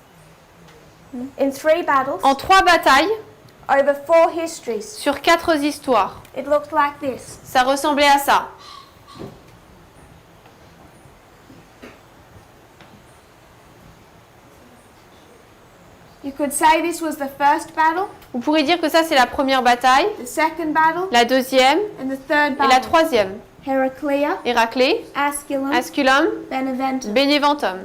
in 3 battles en 3 batailles over 4 histories. sur 4 histoires. It looked like this. Ça ressemblait à ça. You could say this was the first battle, Vous pourrez dire que ça c'est la première bataille, the second battle, la deuxième and the third et la battle. troisième. Heraclea, Héraclée, Asculum, Asculum, Beneventum. Beneventum.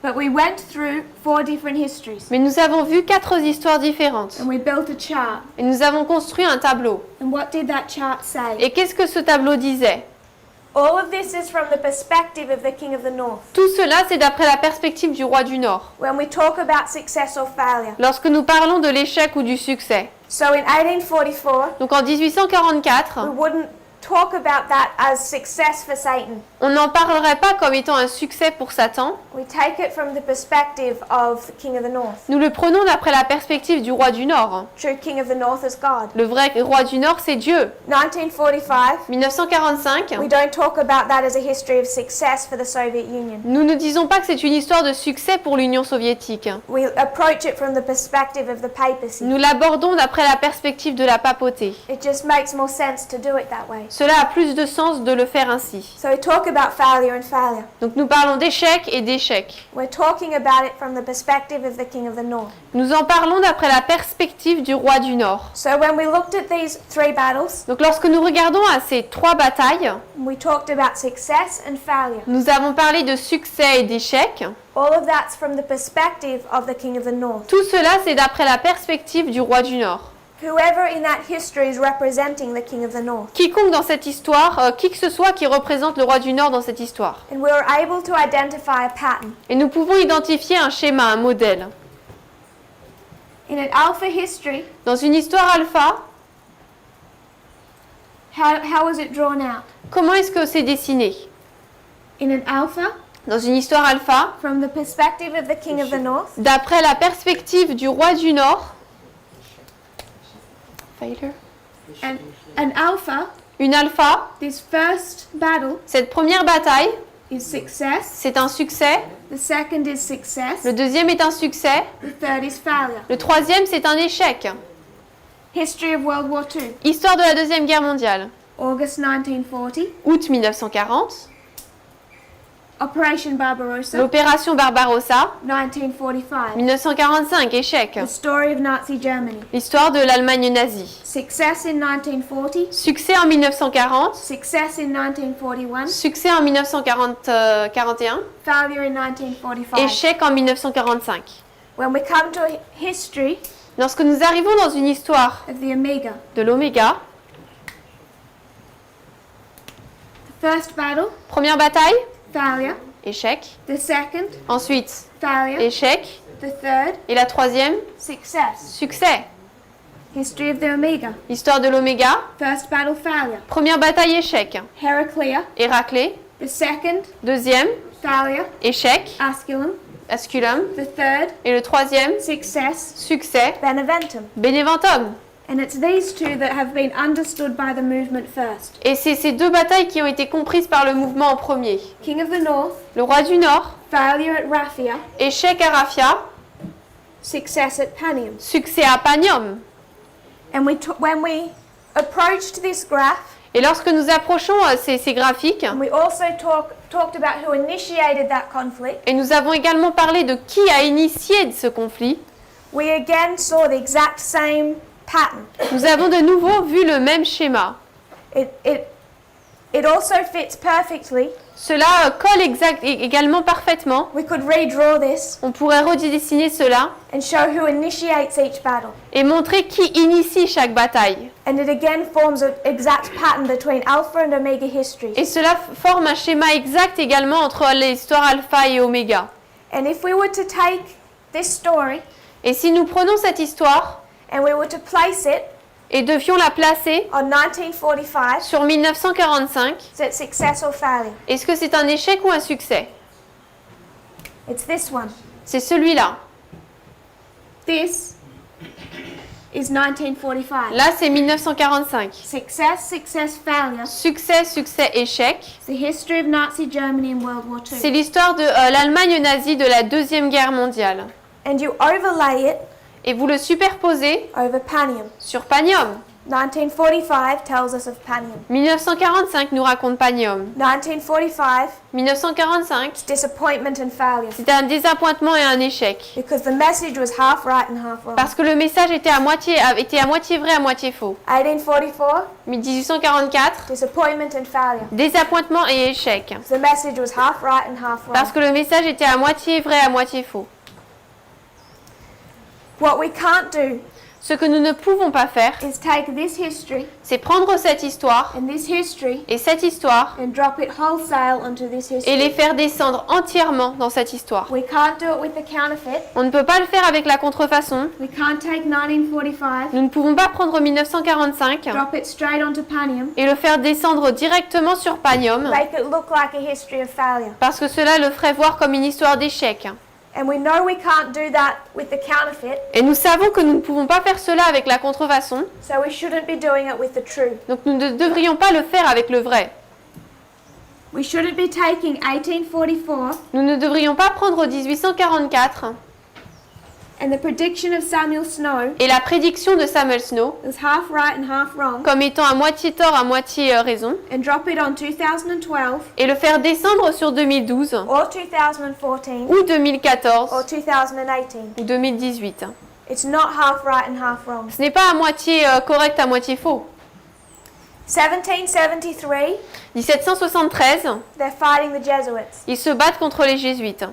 But we went through 4 different histories, Mais nous avons vu 4 histoires différentes and we built a chart. et nous avons construit un tableau. And what did that chart say? Et qu'est-ce que ce tableau disait? All of this is from the perspective of the King of the North. Tout cela c'est d'après la perspective du roi du Nord. When we talk about success or failure. Lorsque nous parlons de l'échec ou du succès. So in 1844, Donc en 1844, we wouldn't talk about that as success for Satan. on n'en parlerait pas comme étant un succès pour Satan. We take it from the perspective of the King of the North. Nous le prenons d'après la perspective du roi du Nord. True King of the North is God. Le vrai roi du Nord, c'est Dieu. 1945, 1945, we don't talk about that as a history of success for the Soviet Union. nous ne disons pas que c'est une histoire de succès pour l'Union soviétique. We approach it from the perspective of the papacy. Nous l'abordons d'après la perspective de la papauté. It just makes more sense to do it that way. Cela a plus de sens de le faire ainsi. So we talk about failure and failure. Donc nous parlons d'échec et d'échec. We're talking about it from the perspective of the King of the North. Nous en parlons d'après la perspective du roi du Nord. So when we looked at these 3 battles, Donc lorsque nous regardons à ces 3 batailles, we talked about success and failure. nous avons parlé de succès et d'échec. All of that's from the perspective of the King of the North. Tout cela, c'est d'après la perspective du roi du Nord. Whoever in that history is representing the King of the North. Quiconque dans cette histoire, qui que ce soit qui représente le roi du Nord dans cette histoire. And we were able to identify a pattern. Et nous pouvons identifier un schéma, un modèle. In an alpha history, Dans une histoire alpha, how was it drawn out? comment est-ce que c'est dessiné? In an alpha, Dans une histoire alpha, from the perspective of the King of the North, d'après la perspective du roi du Nord, failure. and an alpha, Une alpha, this first battle cette première bataille, is success, c'est un succès. the second is success, Le deuxième est un succès. the third is failure. Le troisième, c'est un échec. History of World War II, Histoire de la Deuxième Guerre mondiale. August 1940, Août 1940. Operation Barbarossa, L'opération Barbarossa. 1945, 1945, échec. the story of Nazi Germany, L'histoire de l'Allemagne nazie. success in 1940, Succès en 1940. success in 1941, Succès en 1941. failure in 1945. Échec en 1945. When we come to history Lorsque nous arrivons dans une histoire of the Omega, de l'Oméga, the first battle, première bataille, failure, échec. the second, Ensuite, failure, échec. the third, Et la troisième, success. succès. History of the Omega, Histoire de l'Oméga, first battle, failure, première bataille, échec. Heraclea, Héraclée. the second, Deuxième, failure, échec. Asculum, Asculum. the third, Et le troisième, success, succès. Beneventum. Beneventum. And it's these two that have been understood by the movement first. Et c'est ces 2 batailles qui ont été comprises par le mouvement en premier. King of the North, Le roi du Nord, failure at Raphia, échec à Raphia, success at Panium. succès à Panium. And when we approached this graph, Et lorsque nous approchons ces graphiques, and we also talked about who initiated that conflict, et nous avons également parlé de qui a initié ce conflit, we again saw the exact same pattern. nous avons de nouveau vu le même schéma. It also fits perfectly. Cela colle également parfaitement. We could redraw this On pourrait redessiner cela and show who initiates each battle. et montrer qui initie chaque bataille. And it again forms an exact pattern between Alpha and Omega histories. Et cela forme un schéma exact également entre l'histoire alpha et oméga. And if we were to take this story Et si nous prenons cette histoire and we were to place it et devions la placer on 1945, sur 1945, is it success or failure? est-ce que c'est un échec ou un succès? It's this one. C'est celui-là. This is 1945. Là, c'est 1945. Success, success, failure. Succès, succès, échec. It's the history of Nazi Germany in World War II. C'est l'histoire de l'Allemagne nazie de la Deuxième Guerre mondiale. And you overlay it et vous le superposez over Panium. sur Panium. 1945 tells us of Panium. 1945 nous raconte Panium. 1945 1945, is disappointment and failure c'était un désappointement et un échec. because the message was half right and half wrong. Parce que le message était à moitié vrai, à moitié faux. 1844, 1844, disappointment and failure. désappointement et échec. The message was half right and half wrong. Parce que le message était à moitié vrai, à moitié faux. What we can't do Ce que nous ne pouvons pas faire, is take this history c'est prendre cette histoire and this history et cette histoire and drop it wholesale onto this et les history. faire descendre entièrement dans cette histoire. We can't do it with the counterfeit. On ne peut pas le faire avec la contrefaçon. We can't take 1945, Nous ne pouvons pas prendre 1945 drop it straight onto Panium, et le faire descendre directement sur Panium make it look like a history of failure. parce que cela le ferait voir comme une histoire d'échec. And we know we can't do that with the counterfeit, Et nous savons que nous ne pouvons pas faire cela avec la contrefaçon, so we shouldn't be doing it with the true. donc nous ne devrions pas le faire avec le vrai. We shouldn't be taking 1844 Nous ne devrions pas prendre 1844 and the prediction of Samuel Snow et la prédiction de Samuel Snow as half right and half wrong comme étant à moitié tort, à moitié raison, and drop it on 2012 et le faire descendre sur 2012 or 2014 ou 2014 or 2018. ou 2018. It's not half right and half wrong. Ce n'est pas à moitié correct, à moitié faux. 1773, 1773, they're fighting the Jesuits. ils se battent contre les jésuites.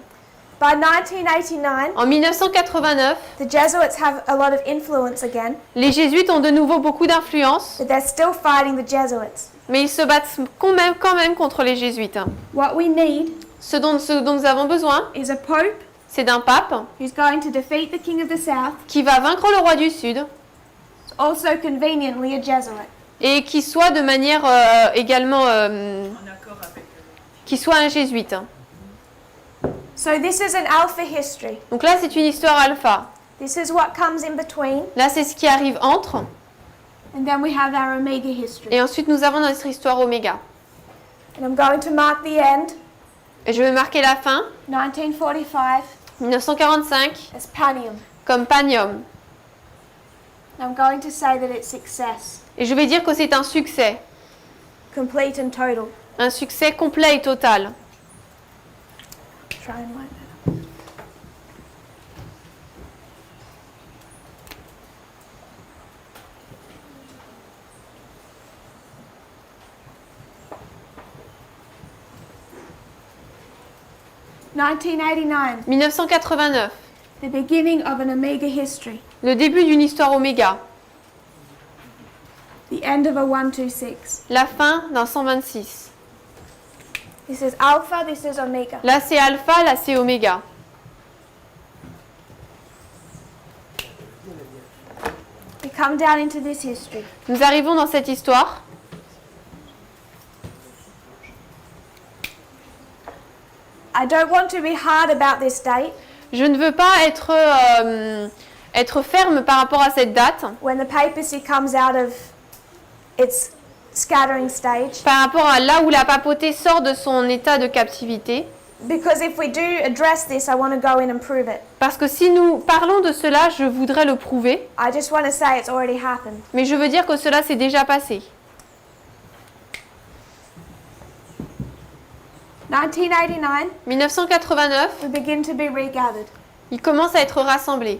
By 1989, En 1989, the Jesuits have a lot of influence again, les jésuites ont de nouveau beaucoup d'influence, but they're still fighting the Jesuits. mais ils se battent quand même contre les jésuites. What we need Ce dont nous avons besoin, is a pope c'est d'un pape who's going to defeat the king of the south, qui va vaincre le roi du Sud also conveniently a Jesuit. et qui soit de manière également qui soit un jésuite. So this is an alpha history. Donc là, c'est une histoire alpha. This is what comes in between, Là, c'est ce qui arrive entre. and then we have our omega history. Et ensuite, nous avons notre histoire oméga. And I'm going to mark the end, Et je vais marquer la fin, 1945, 1945, as Panium. comme Panium. I'm going to say that it's success, Et je vais dire que c'est un succès. complete and total. Un succès complet et total. Try and wipe that up. (1989), 1989, the beginning of an omega history, le début d'une histoire oméga. the end of a 126. La fin d'un 126. This is alpha, this is omega. Là, c'est alpha, là, c'est oméga. We come down into this history. Nous arrivons dans cette histoire. I don't want to be hard about this date Je ne veux pas être ferme par rapport à cette date, when the papacy comes out of its scattering stage, par rapport à là où la papauté sort de son état de captivité. because if we do address this, I want to go in and prove it. Parce que si nous parlons de cela, je voudrais le prouver, I just want to say it's already happened. mais je veux dire que cela s'est déjà passé. 1989, 1989, we begin to be regathered. il commence à être rassemblé.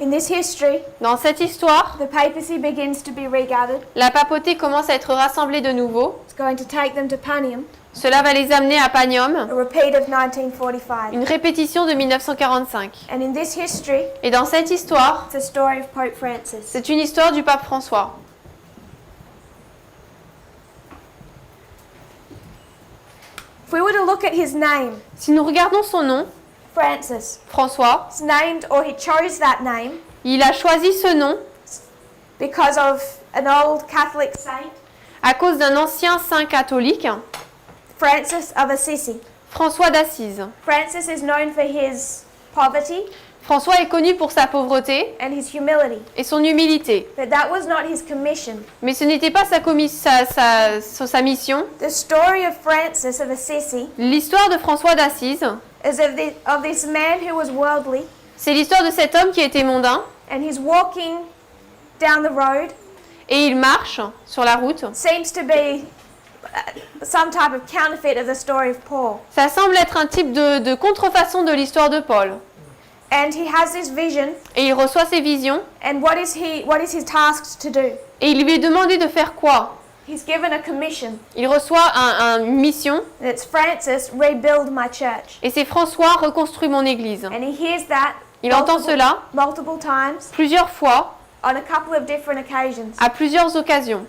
In this history, Dans cette histoire, the papacy begins to be regathered. la papauté commence à être rassemblée de nouveau. It's going to take them to Panium, Cela va les amener à Panium, a repeat of 1945. une répétition de 1945. And in this history, Et dans cette histoire, it's the story of Pope Francis. c'est une histoire du pape François. If we were to look at his name, Si nous regardons son nom, Francis, François, it's named, or he chose that name il a choisi ce nom because of an old Catholic saint, à cause d'un ancien saint catholique, Francis of Assisi. François d'Assise. Francis is known for his poverty François est connu pour sa pauvreté and his humility, et son humilité. but that was not his commission. Mais ce n'était pas sa mission. The story of Francis of Assisi L'histoire de François d'Assise is of this man who was worldly, C'est l'histoire de cet homme qui était mondain and he's walking down the road. et il marche sur la route. Seems to be some type of counterfeit of the story of Paul. Ça semble être un type de contrefaçon de l'histoire de Paul. And he has this vision, Et il reçoit ses visions and what is his tasked to do? et il lui est demandé de faire quoi? He's given a commission. Il reçoit une mission And it's Francis, rebuild my church. et c'est François, reconstruit mon église. And he hears that Il entend cela multiple times plusieurs fois, on a couple of different occasions. à plusieurs occasions.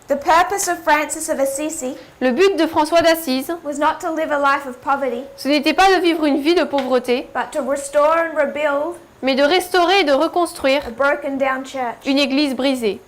The purpose of Francis of Assisi Le but de François d'Assise, was not to live a life of poverty, ce n'était pas de vivre une vie de pauvreté, but to restore and rebuild mais de restaurer et de reconstruire a broken down church. une église brisée.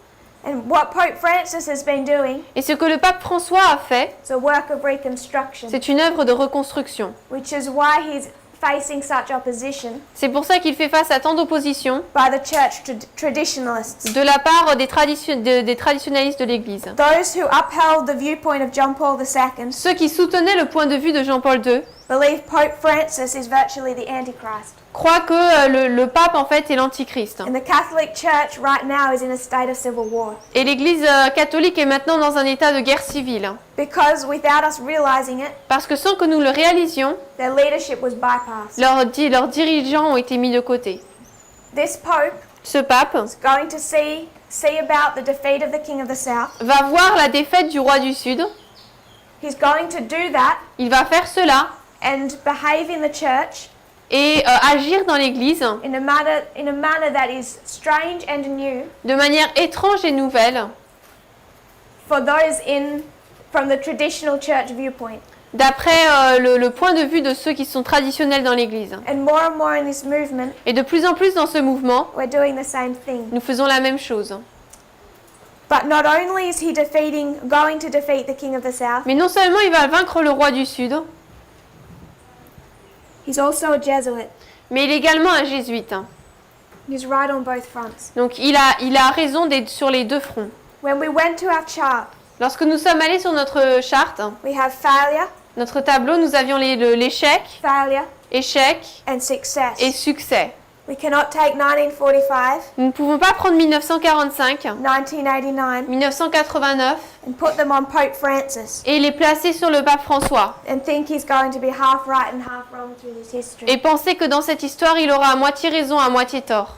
And what Pope Francis has been doing Et ce que le pape François a fait, is a work of reconstruction, c'est une œuvre de reconstruction. which is why he's facing such opposition C'est pour ça qu'il fait face à tant d'opposition by the church traditionalists. de la part des traditionnalistes de l'Église. Those who upheld the viewpoint of John Paul II Ceux qui soutenaient le point de vue de Jean-Paul II believe Pope Francis is virtually the Antichrist. croient que le pape en fait est l'antichrist. And the Catholic Church right now is in a state of civil war. Et l'Église catholique est maintenant dans un état de guerre civile. Because without us realizing it, Parce que sans que nous le réalisions, their leadership was bypassed. leurs dirigeants ont été mis de côté. This Pope Ce pape is going to see about the defeat of the King of the South. va voir la défaite du roi du Sud. He's going to do that Il va faire cela and behave in the church et agir dans l'Église in a manner that is strange and new de manière étrange et nouvelle, for those from the traditional church viewpoint. d'après le point de vue de ceux qui sont traditionnels dans l'Église. And more in this movement, Et de plus en plus dans ce mouvement, we're doing the same thing. nous faisons la même chose. But not only is he going to defeat the King of the South, Mais non seulement il va vaincre le roi du Sud, he's also a Jesuit. mais il est également un jésuite. He's right on both fronts. Donc il a raison sur les deux fronts. When we went to our chart, Lorsque nous sommes allés sur notre charte, we have failure, notre tableau, nous avions l'échec, failure, échec and success. et succès. We cannot take 1945, Nous ne pouvons pas prendre 1945, 1989, 1989 and put them on Pope Francis et les placer sur le pape François and think he's going to be half right and half wrong through this history. et penser que dans cette histoire, il aura à moitié raison, à moitié tort.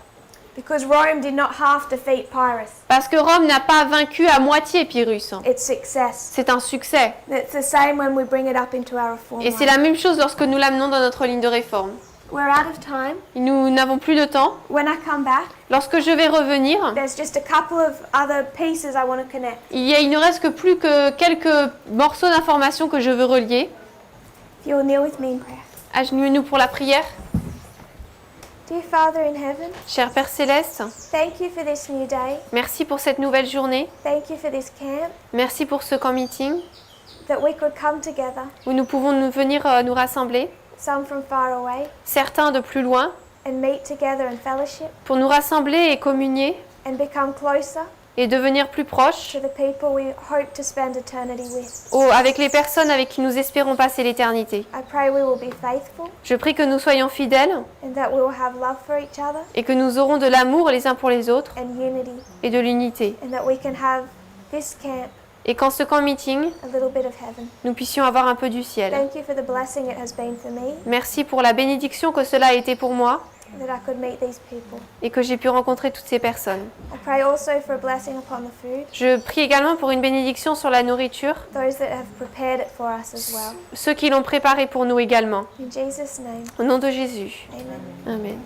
Because Rome did not half defeat Pyrrhus. Parce que Rome n'a pas vaincu à moitié Pyrrhus. It's success. C'est un succès. It's the same when we bring it up into our reform. Et c'est la même chose lorsque nous l'amenons dans notre ligne de réforme. We're out of time. Nous n'avons plus de temps. When I come back, Lorsque je vais revenir, there's just a couple of other pieces I want to connect. il ne reste que plus que quelques morceaux d'informations que je veux relier. If you'll kneel with me in prayer. Agenouillons-nous pour la prière. Dear Father in heaven, Cher Père Céleste, thank you for this new day. merci pour cette nouvelle journée. Thank you for this camp, Merci pour ce camp meeting that we could come together, où nous pouvons venir nous rassembler, some from far away, certains de plus loin, and meet together in fellowship pour nous rassembler et communier and become closer et devenir plus proches to the people we hope to spend eternity with. avec les personnes avec qui nous espérons passer l'éternité. I pray we will be faithful Je prie que nous soyons fidèles and that we will have love for each other et que nous aurons de l'amour les uns pour les autres and unity, et de l'unité. and that we can have this camp Et qu'en ce camp meeting, a little bit of heaven. nous puissions avoir un peu du ciel. Thank you for the blessing it has been for me, Merci pour la bénédiction que cela a été pour moi that I could meet these people. et que j'ai pu rencontrer toutes ces personnes. I pray also for a blessing upon the food, Je prie également pour une bénédiction sur la nourriture, those that have prepared it for us as well. ceux qui l'ont préparé pour nous également. In Jesus' name, Au nom de Jésus. amen. Amen.